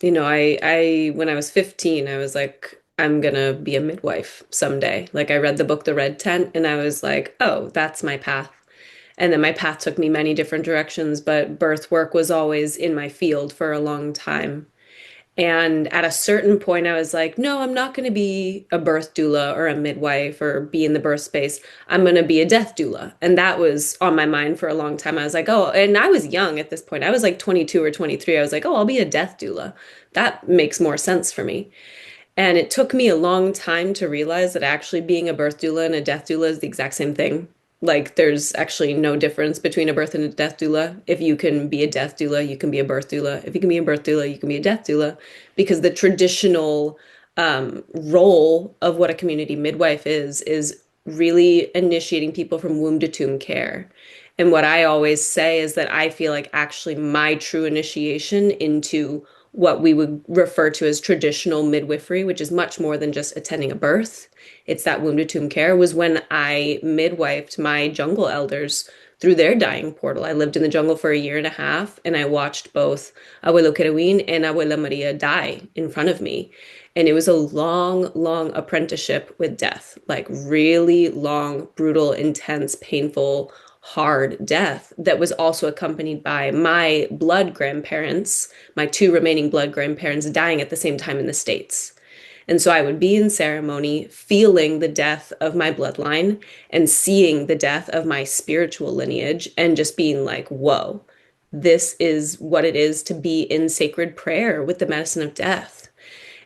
when I was 15, I was like, I'm gonna be a midwife someday. Like I read the book The Red Tent and I was like, oh, that's my path. And then my path took me many different directions, but birth work was always in my field for a long time. And at a certain point, I was like, no, I'm not going to be a birth doula or a midwife or be in the birth space. I'm going to be a death doula. And that was on my mind for a long time. I was like, oh, and I was young at this point. I was like 22 or 23. I was like, oh, I'll be a death doula. That makes more sense for me. And it took me a long time to realize that actually being a birth doula and a death doula is the exact same thing. Like, there's actually no difference between a birth and a death doula. If you can be a death doula, you can be a birth doula. If you can be a birth doula, you can be a death doula. Because the traditional role of what a community midwife is really initiating people from womb to tomb care. And what I always say is that I feel like actually my true initiation into what we would refer to as traditional midwifery, which is much more than just attending a birth. It's that womb to tomb care, was when I midwifed my jungle elders through their dying portal. I lived in the jungle for a year and a half, and I watched both Abuelo Kerewin and Abuela Maria die in front of me. And it was a long, long apprenticeship with death, like really long, brutal, intense, painful, hard death that was also accompanied by my blood grandparents, my 2 remaining blood grandparents dying at the same time in the States. And so I would be in ceremony, feeling the death of my bloodline and seeing the death of my spiritual lineage and just being like, whoa, this is what it is to be in sacred prayer with the medicine of death.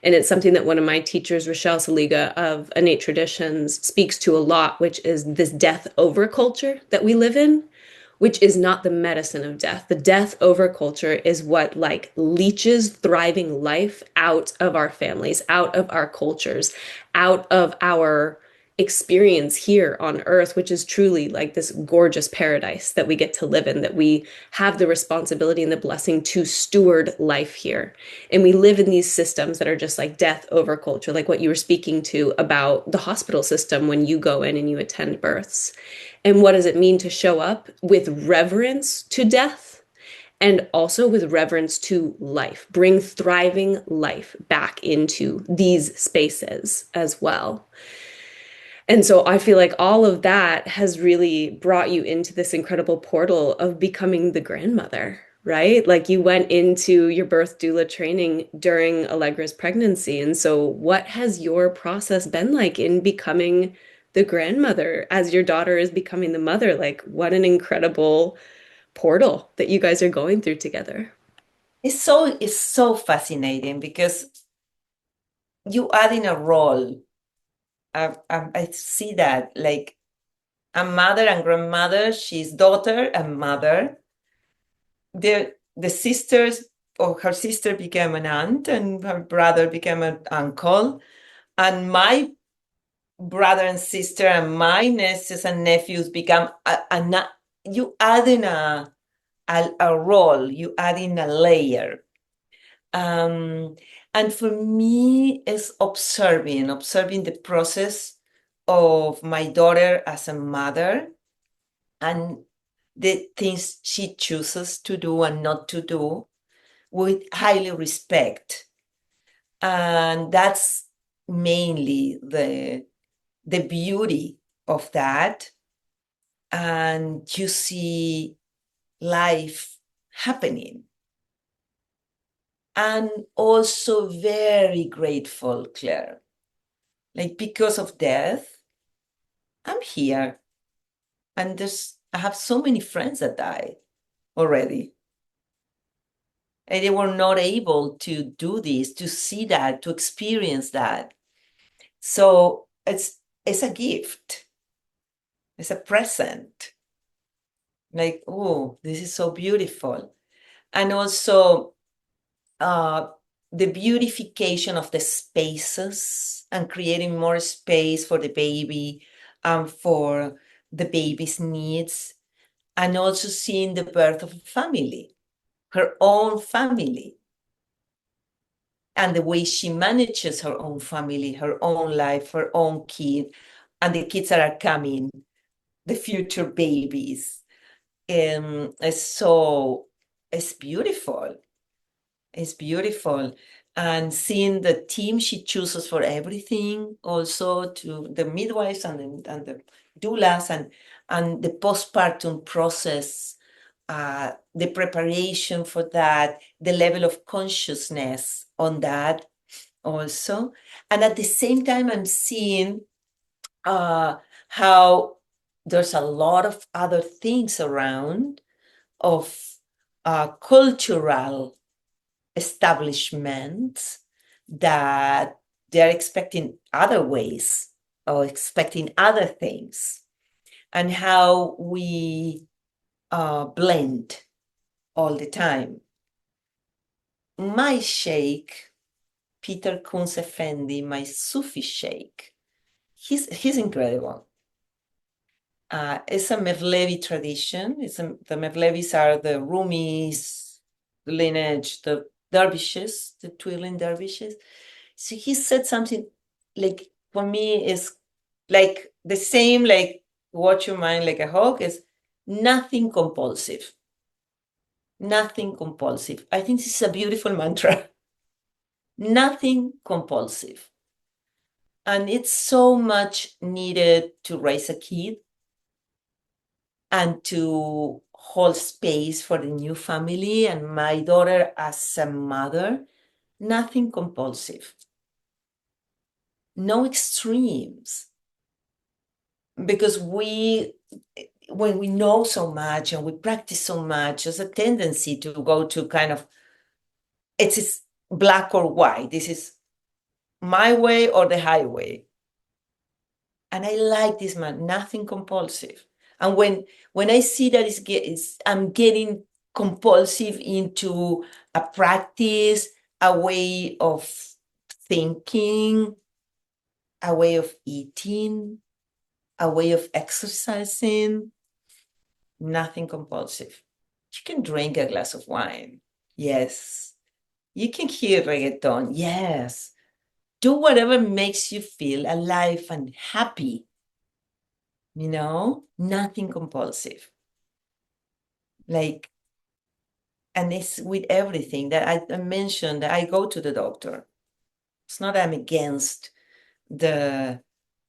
And it's something that one of my teachers, Rochelle Saliga of Innate Traditions, speaks to a lot, which is this death over culture that we live in, which is not the medicine of death. The death over culture is what like leeches thriving life out of our families, out of our cultures, out of our experience here on earth, which is truly like this gorgeous paradise that we get to live in, that we have the responsibility and the blessing to steward life here. And we live in these systems that are just like death over culture, like what you were speaking to about the hospital system when you go in and you attend births. And what does it mean to show up with reverence to death and also with reverence to life? Bring thriving life back into these spaces as well. And so I feel like all of that has really brought you into this incredible portal of becoming the grandmother, right? Like you went into your birth doula training during Allegra's pregnancy. And so, what has your process been like in becoming the grandmother as your daughter is becoming the mother? Like, what an incredible portal that you guys are going through together. It's so fascinating because you add in a role. I see that like a mother and grandmother, she's daughter and mother. The sisters or her sister became an aunt and her brother became an uncle. And my brother and sister and my nieces and nephews become you add in a role, you add in a layer. Um, and for me, it's observing the process of my daughter as a mother and the things she chooses to do and not to do with highly respect. And that's mainly the beauty of that. And you see life happening. And also very grateful, Claire. Like because of death, I'm here. And I have so many friends that died already. And they were not able to do this, to see that, to experience that. So it's a gift. It's a present. Like, oh, this is so beautiful. And also uh, the beautification of the spaces and creating more space for the baby and for the baby's needs. And also seeing the birth of a family, her own family, and the way she manages her own family, her own life, her own kid, and the kids that are coming, the future babies. It's beautiful. It's beautiful. And seeing the team she chooses for everything, also to the midwives and the doulas and the postpartum process, the preparation for that, the level of consciousness on that also. And at the same time, I'm seeing how there's a lot of other things around of cultural establishments that they're expecting other ways or expecting other things, and how we blend all the time. My sheikh, Peter Kunz Effendi, my Sufi sheikh, he's incredible. It's a Mevlevi tradition. The Mevlevis are the Rumis lineage, the dervishes, the twirling dervishes. So he said something like, for me, is like the same, like watch your mind like a hawk, is nothing compulsive. Nothing compulsive. I think this is a beautiful mantra. Nothing compulsive. And it's so much needed to raise a kid and to hold space for the new family. And my daughter as a mother, nothing compulsive. No extremes. Because when we know so much and we practice so much, there's a tendency to go to kind of, it's black or white. This is my way or the highway. And I like this man, nothing compulsive. And when I see that I'm getting compulsive into a practice, a way of thinking, a way of eating, a way of exercising, nothing compulsive. You can drink a glass of wine. Yes. You can hear reggaeton. Yes. Do whatever makes you feel alive and happy. Nothing compulsive. Like, and it's with everything that I mentioned, that I go to the doctor. It's not that I'm against the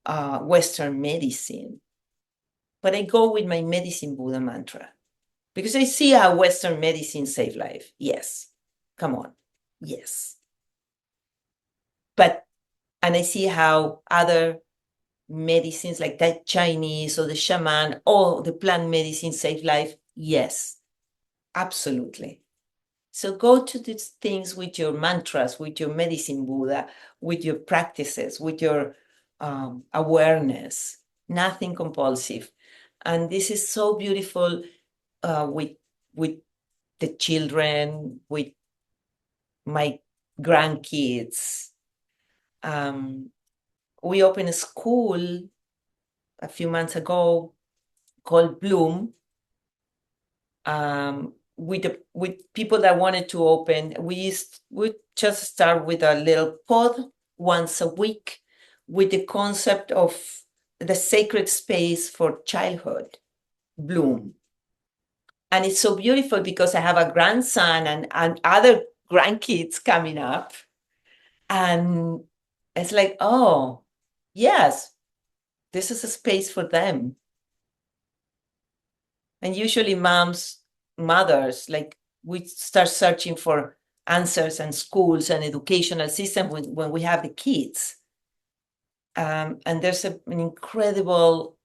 Western medicine, but I go with my medicine Buddha mantra. Because I see how Western medicine save life. Yes. Come on. Yes. And I see how other medicines like that Chinese or the shaman or the plant medicine save life. Yes. Absolutely. So go to these things with your mantras, with your medicine Buddha, with your practices, with your awareness, nothing compulsive. And this is so beautiful with the children, with my grandkids. We opened a school a few months ago called Bloom, with people that wanted to open. We just start with a little pod once a week with the concept of the sacred space for childhood, Bloom. And it's so beautiful because I have a grandson and other grandkids coming up. And it's like, oh, yes, this is a space for them. And usually mothers, like we start searching for answers and schools and educational system when we have the kids. And there's an incredible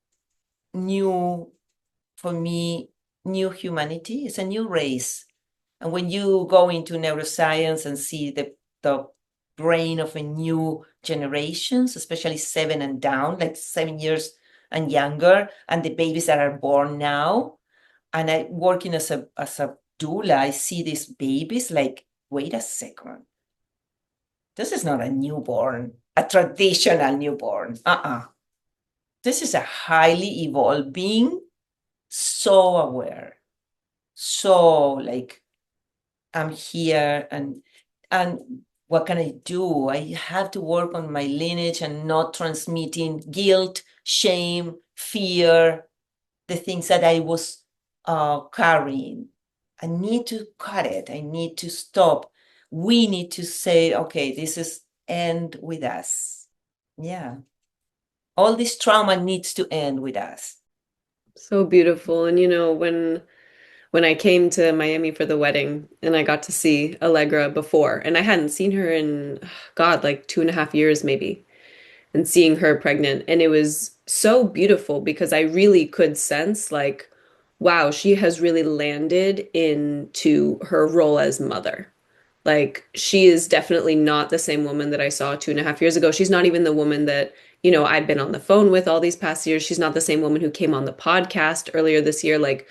for me, new humanity. It's a new race. And when you go into neuroscience and see the brain of a new generations, especially 7 and down, like 7 years and younger, and the babies that are born now, and I working as a doula, I see these babies like, wait a second, this is not a newborn, a traditional newborn. This is a highly evolved being, so aware, so like, I'm here, and what can I do? I have to work on my lineage and not transmitting guilt, shame, fear, the things that I was carrying. I need to cut it. I need to stop. We need to say, okay, this is end with us. Yeah. All this trauma needs to end with us. So beautiful. And when I came to Miami for the wedding and I got to see Allegra before, and I hadn't seen her in, God, like 2.5 years maybe, and seeing her pregnant. And it was so beautiful because I really could sense, like, wow, she has really landed into her role as mother. Like, she is definitely not the same woman that I saw 2.5 years ago. She's not even the woman that, I've been on the phone with all these past years. She's not the same woman who came on the podcast earlier this year. Like,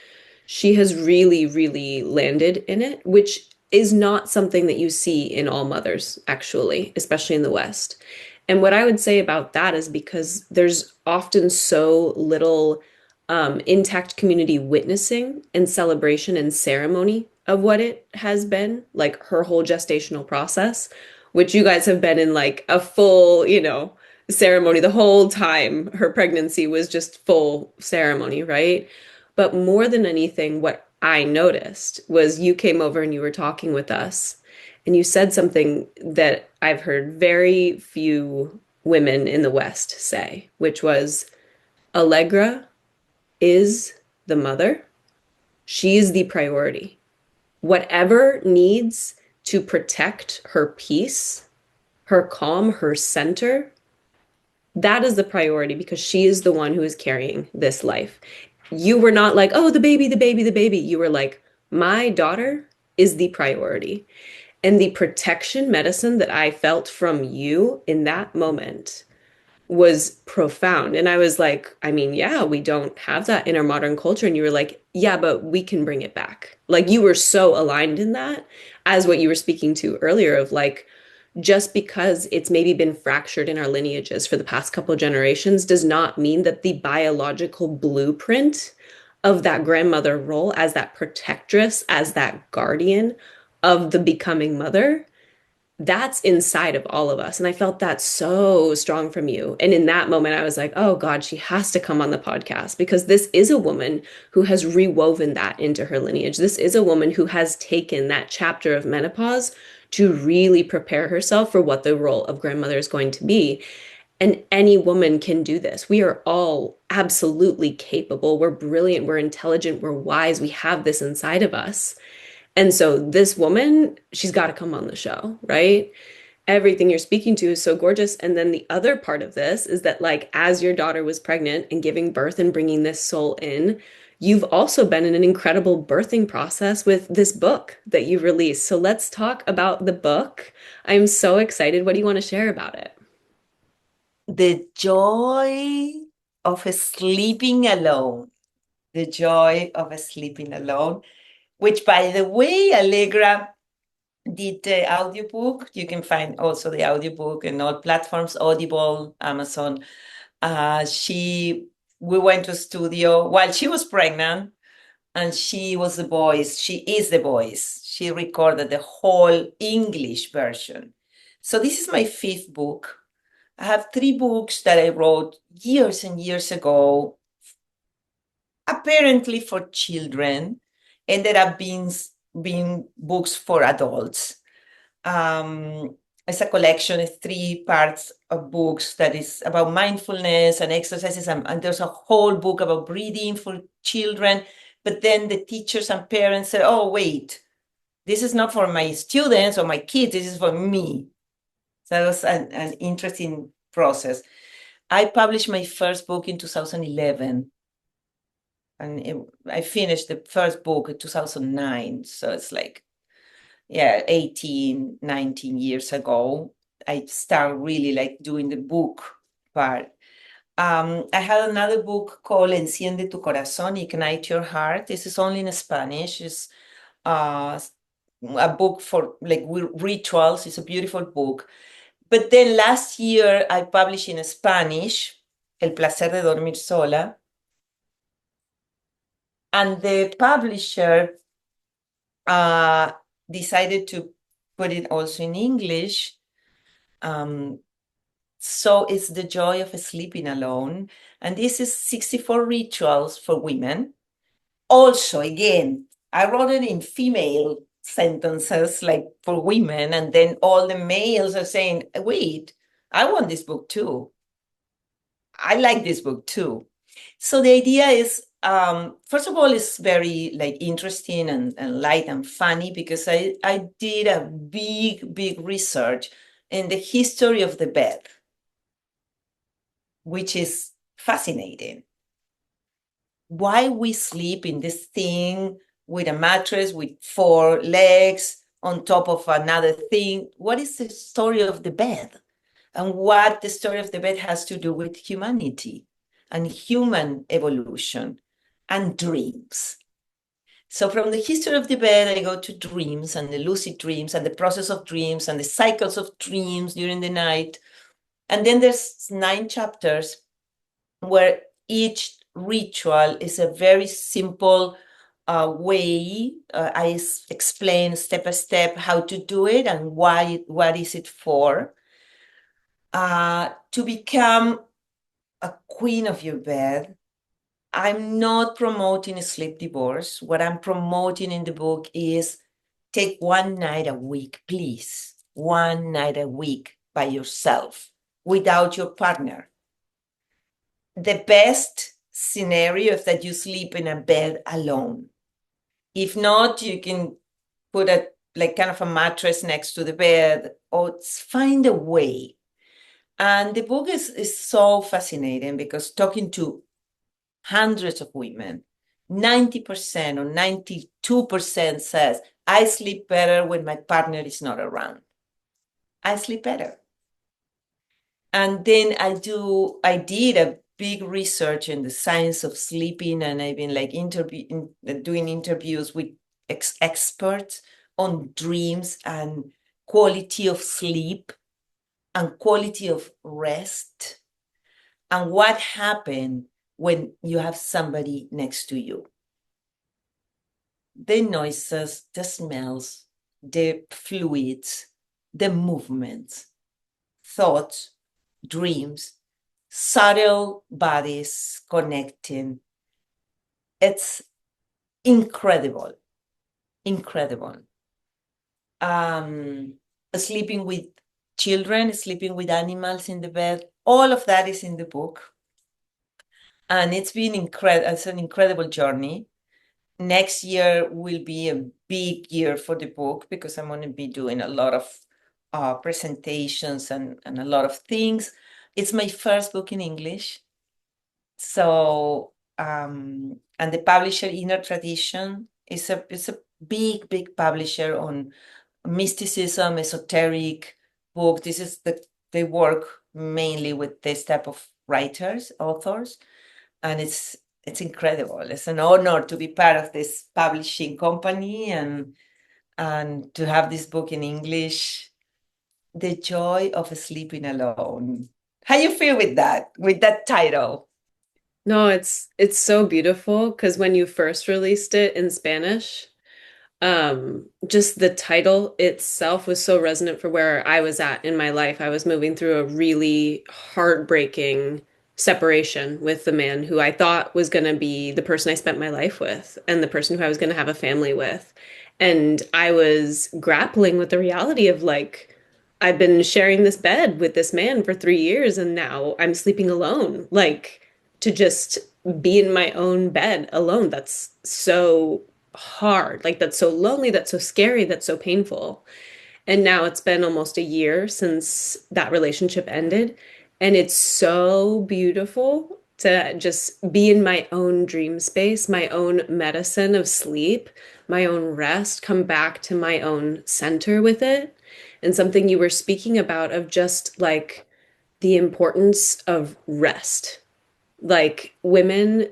she has really, really landed in it, which is not something that you see in all mothers, actually, especially in the West. And what I would say about that is because there's often so little intact community witnessing and celebration and ceremony of what it has been, like her whole gestational process, which you guys have been in like a full, ceremony the whole time. Her pregnancy was just full ceremony, right? But more than anything, what I noticed was you came over and you were talking with us, and you said something that I've heard very few women in the West say, which was Allegra is the mother. She is the priority. Whatever needs to protect her peace, her calm, her center, that is the priority because she is the one who is carrying this life. You were not like, oh, the baby, the baby, the baby. You were like, my daughter is the priority. And the protection medicine that I felt from you in that moment was profound. And I was like, I mean, yeah, we don't have that in our modern culture. And you were like, yeah, but we can bring it back. Like, you were so aligned in that, as what you were speaking to earlier of like, just because it's maybe been fractured in our lineages for the past couple of generations does not mean that the biological blueprint of that grandmother role as that protectress, as that guardian of the becoming mother, that's inside of all of us. And I felt that so strong from you. And in that moment, I was like, oh God, she has to come on the podcast because this is a woman who has rewoven that into her lineage. This is a woman who has taken that chapter of menopause to really prepare herself for what the role of grandmother is going to be. And any woman can do this. We are all absolutely capable. We're brilliant. We're intelligent. We're wise. We have this inside of us. And so this woman, she's got to come on the show, right? Everything you're speaking to is so gorgeous. And then the other part of this is that, like, as your daughter was pregnant and giving birth and bringing this soul in, you've also been in an incredible birthing process with this book that you've released. So let's talk about the book. I'm so excited. What do you want to share about it? The joy of sleeping alone. The joy of sleeping alone, which, by the way, Allegra did the audiobook. You can find also the audiobook in all platforms, Audible, Amazon. We went to a studio while she was pregnant, and she was the voice. She is the voice. She recorded the whole English version. So this is my fifth book. I have three books that I wrote years and years ago, apparently for children, ended up being books for adults. It's a collection of three parts of books that is about mindfulness and exercises, and there's a whole book about breathing for children. But then the teachers and parents said, oh, wait, this is not for my students or my kids, this is for me. So that was an interesting process. I published my first book in 2011, and I finished the first book in 2009. So it's like, 18, 19 years ago, I started really like doing the book part. I had another book called Enciende tu Corazón, Ignite Your Heart. This is only in Spanish. It's a book for like rituals. It's a beautiful book. But then last year, I published in Spanish, El placer de dormir sola. And the publisher decided to put it also in English. So it's The Joy of Sleeping Alone. And this is 64 rituals for women. Also, again, I wrote it in female sentences, like for women, and then all the males are saying, wait, I want this book too. I like this book too. So the idea is, first of all, it's very like interesting and light and funny, because I did a big research in the history of the bed, which is fascinating. Why we sleep in this thing with a mattress with four legs on top of another thing. What is the story of the bed? And what the story of the bed has to do with humanity and human evolution and dreams. So from the history of the bed, I go to dreams and the lucid dreams and the process of dreams and the cycles of dreams during the night. And then there's 9 chapters where each ritual is a very simple way. I explain step by step how to do it and why, what is it for. To become a queen of your bed. I'm not promoting a sleep divorce. What I'm promoting in the book is take one night a week, please. One night a week by yourself, without your partner. The best scenario is that you sleep in a bed alone. If not, you can put a like kind of a mattress next to the bed, or find a way. And the book is so fascinating, because talking to hundreds of women, 90% or 92% says, I sleep better when my partner is not around. I sleep better. And then I did a big research in the science of sleeping, and I've been like doing interviews with experts on dreams and quality of sleep and quality of rest, and what happened when you have somebody next to you. The noises, the smells, the fluids, the movements, thoughts, dreams, subtle bodies connecting. It's incredible, incredible. Sleeping with children, sleeping with animals in the bed, all of that is in the book. And it's been incredible. It's an incredible journey. Next year will be a big year for the book because I'm going to be doing a lot of presentations and a lot of things. It's my first book in English. So, and the publisher Inner Tradition is a big publisher on mysticism, esoteric book. They work mainly with this type of writers, authors, and it's incredible. It's an honor to be part of this publishing company and to have this book in English. The joy of sleeping alone. How you feel with that title? No, it's so beautiful because when you first released it in Spanish, just the title itself was so resonant for where I was at in my life. I was moving through a really heartbreaking separation with the man who I thought was going to be the person I spent my life with and the person who I was going to have a family with. And I was grappling with the reality of like, I've been sharing this bed with this man for 3 years and now I'm sleeping alone. Like, to just be in my own bed alone, that's so hard. Like, that's so lonely, that's so scary, that's so painful. And now it's been almost a year since that relationship ended. And it's so beautiful to just be in my own dream space, my own medicine of sleep, my own rest, come back to my own center with it. And something you were speaking about of just like the importance of rest. Like, women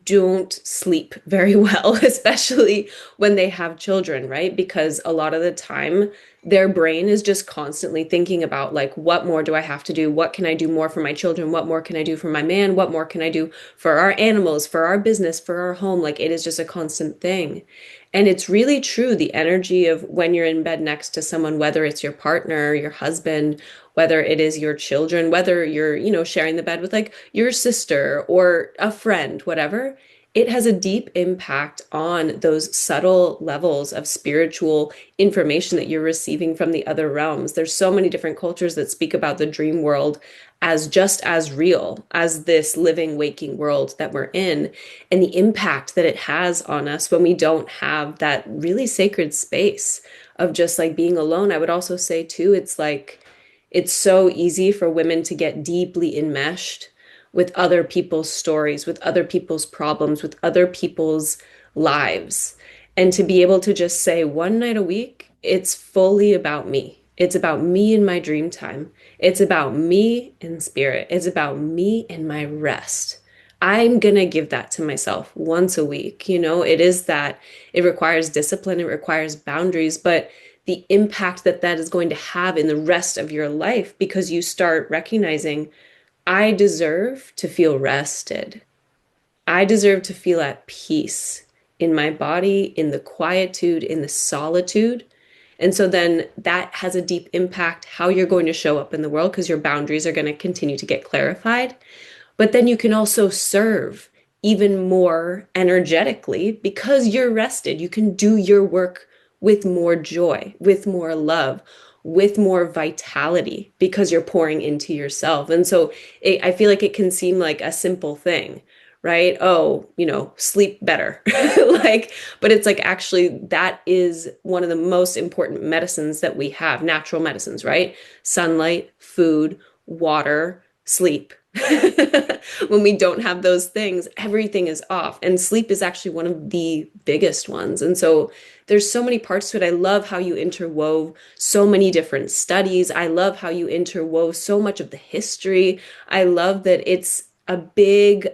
don't sleep very well, especially when they have children, right? Because a lot of the time, their brain is just constantly thinking about, like, what more do I have to do? What can I do more for my children? What more can I do for my man? What more can I do for our animals, for our business, for our home? Like, it is just a constant thing. And it's really true, the energy of when you're in bed next to someone, whether it's your partner, your husband, whether it is your children, whether you're, sharing the bed with like your sister or a friend, whatever, it has a deep impact on those subtle levels of spiritual information that you're receiving from the other realms. There's so many different cultures that speak about the dream world as just as real as this living, waking world that we're in, and the impact that it has on us when we don't have that really sacred space of just like being alone. I would also say, too, it's like, it's so easy for women to get deeply enmeshed with other people's stories, with other people's problems, with other people's lives. And to be able to just say one night a week, it's fully about me. It's about me and my dream time. It's about me in spirit. It's about me and my rest. I'm going to give that to myself once a week. It is that it requires discipline, it requires boundaries, but the impact that that is going to have in the rest of your life because you start recognizing, I deserve to feel rested. I deserve to feel at peace in my body, in the quietude, in the solitude. And so then that has a deep impact how you're going to show up in the world because your boundaries are going to continue to get clarified. But then you can also serve even more energetically because you're rested. You can do your work with more joy, with more love, with more vitality because you're pouring into yourself. And so I feel like it can seem like a simple thing, right? Oh, sleep better. Like, but it's like actually that is one of the most important medicines that we have, natural medicines, right? Sunlight, food, water, sleep. When we don't have those things, everything is off. And sleep is actually one of the biggest ones. And so there's so many parts to it. I love how you interwove so many different studies. I love how you interwove so much of the history. I love that it's a big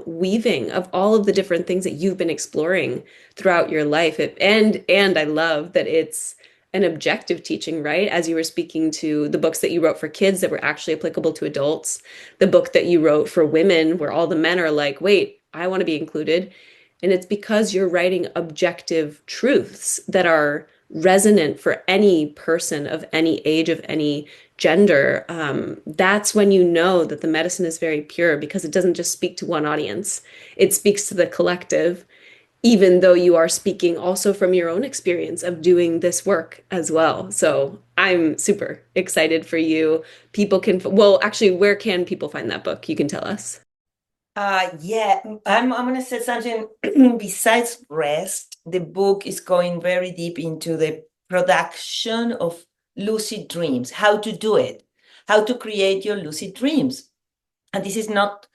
weaving of all of the different things that you've been exploring throughout your life. And I love that it's an objective teaching, right? As you were speaking to the books that you wrote for kids that were actually applicable to adults, the book that you wrote for women, where all the men are like, wait, I want to be included. And it's because you're writing objective truths that are resonant for any person of any age, of any gender. That's when you know that the medicine is very pure because it doesn't just speak to one audience, it speaks to the collective. even though you are speaking also from your own experience of doing this work as well. So I'm super excited for you. People can, well, actually, where can people find that book? You can tell us. Yeah, I'm gonna say something besides rest. The book is going very deep into the production of lucid dreams, how to do it, how to create your lucid dreams. And this is not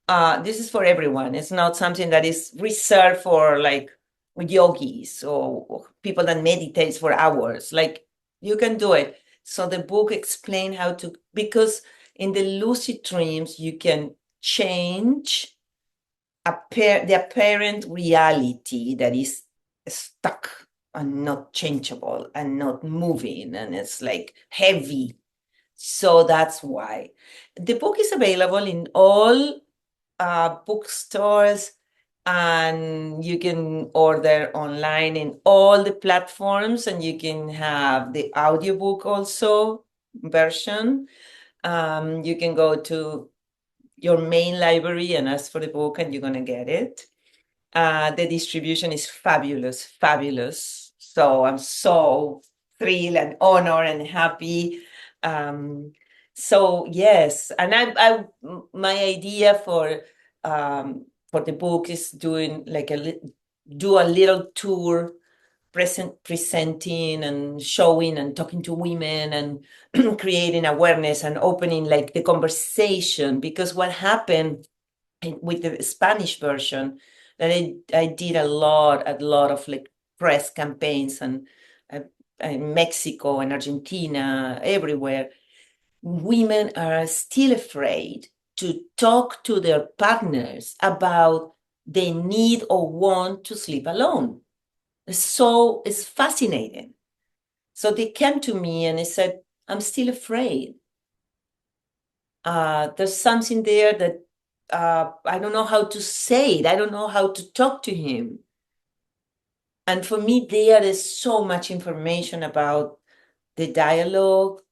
this is for everyone. It's not something that is reserved for like yogis or people that meditate for hours. Like you can do it. So the book explains how to, because in the lucid dreams, you can change the apparent reality that is stuck and not changeable and not moving and it's like heavy. So that's why. The book is available in all bookstores, and you can order online in all the platforms, and you can have the audiobook also version. You can go to your main library and ask for the book, and you're going to get it. The distribution is fabulous, fabulous. So I'm so thrilled and honored and happy. So yes, and my idea for the book is doing like do a little tour, presenting and showing and talking to women and creating awareness and opening like the conversation, because what happened with the Spanish version that I did a lot of like press campaigns and in Mexico and Argentina, everywhere. Women are still afraid to talk to their partners about the need or want to sleep alone. So it's fascinating. So they came to me and they said, I'm still afraid. There's something there that I don't know how to say it. I don't know how to talk to him. And for me, there is so much information about the dialogue,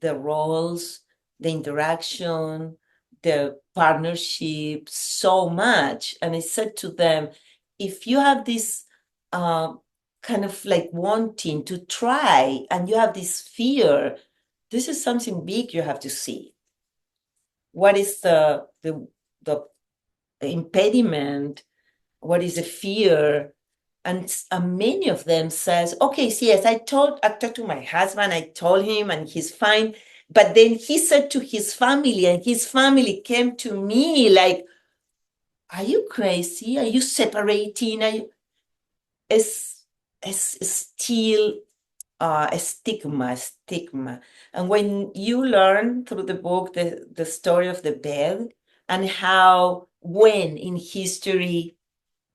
the roles, the interaction, the partnership, so much. And I said to them, if you have this uh, kind of like wanting to try and you have this fear, this is something big you have to see. What is the impediment? What is the fear? And many of them says, okay, so yes, I talked to my husband, I told him and he's fine. But then he said to his family, and his family came to me like, are you crazy? Are you separating? It's still a stigma. And when you learn through the book the story of the bed and how when in history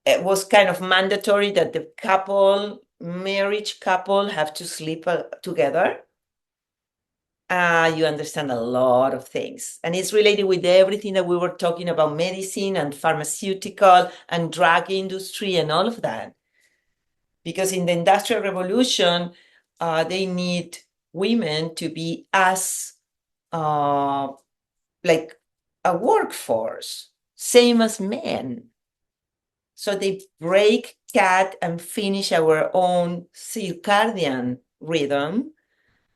it was kind of mandatory that the marriage couple have to sleep together, you understand a lot of things. And it's related with everything that we were talking about, medicine and pharmaceutical and drug industry and all of that. Because in the Industrial Revolution, they need women to be as like a workforce, same as men. So they break, cut, and finish our own circadian rhythm.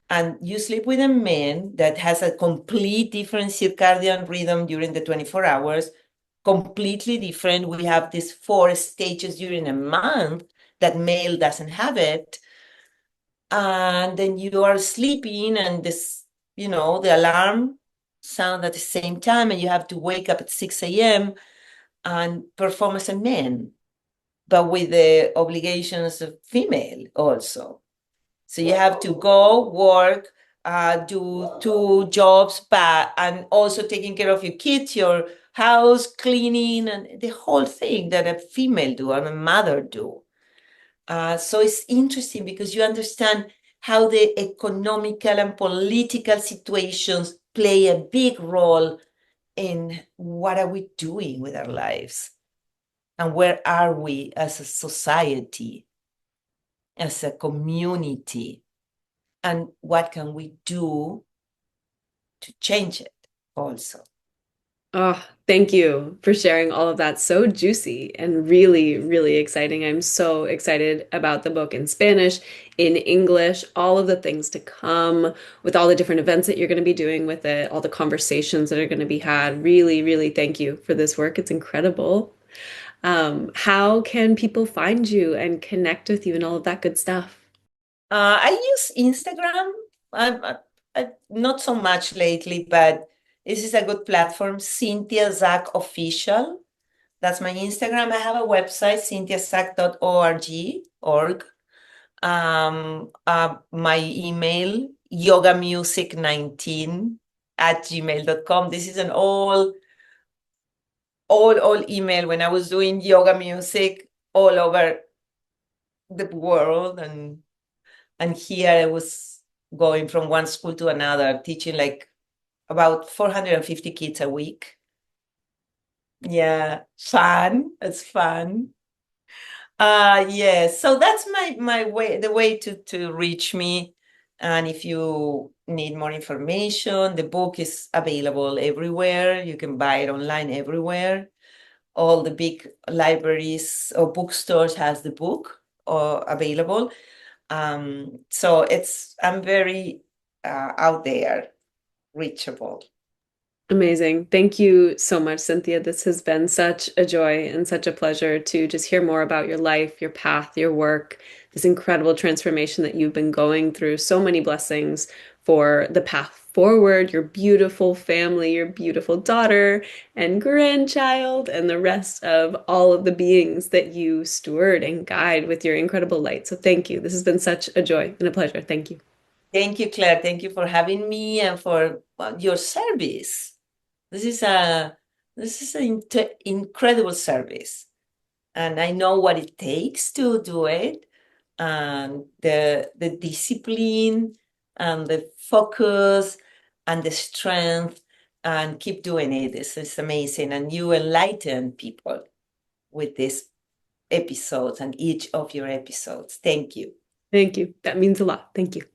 And you sleep with a man that has a complete different circadian rhythm during the 24 hours, completely different. We have these 4 stages during a month that male doesn't have it. And then you are sleeping and this, the alarm sound at the same time, and you have to wake up at 6 a.m. and perform as a man, but with the obligations of female also. So you have to go work, do 2 jobs, and also taking care of your kids, your house, cleaning, and the whole thing that a female do and a mother do. So it's interesting because you understand how the economical and political situations play a big role in what are we doing with our lives and where are we as a society, as a community, and what can we do to change it also. Oh, thank you for sharing all of that. So juicy and really, really exciting. I'm so excited about the book in Spanish, in English, all of the things to come with all the different events that you're going to be doing with it, all the conversations that are going to be had. Really, really thank you for this work. It's incredible. How can people find you and connect with you and all of that good stuff? I use Instagram. Not so much lately, but this is a good platform. Cynthia Zak Official. That's my Instagram. I have a website, cynthiazak.org. My email, yogamusic19 @gmail.com. This is an old email when I was doing yoga music all over the world, and here I was going from one school to another, teaching like about 450 kids a week. Yeah, fun. It's fun. Yes. So that's my way, the way to reach me. And if you need more information, the book is available everywhere. You can buy it online everywhere. All the big libraries or bookstores has the book available. So I'm very out there, reachable. Amazing. Thank you so much, Cynthia. This has been such a joy and such a pleasure to just hear more about your life, your path, your work, this incredible transformation that you've been going through. So many blessings for the path forward, your beautiful family, your beautiful daughter and grandchild, and the rest of all of the beings that you steward and guide with your incredible light. So thank you. This has been such a joy and a pleasure. Thank you. Thank you, Claire. Thank you for having me and for your service. This is a this is an incredible service, and I know what it takes to do it, and the discipline and the focus and the strength, and keep doing it. This is amazing, and you enlighten people with these episodes and each of your episodes. Thank you. Thank you. That means a lot. Thank you.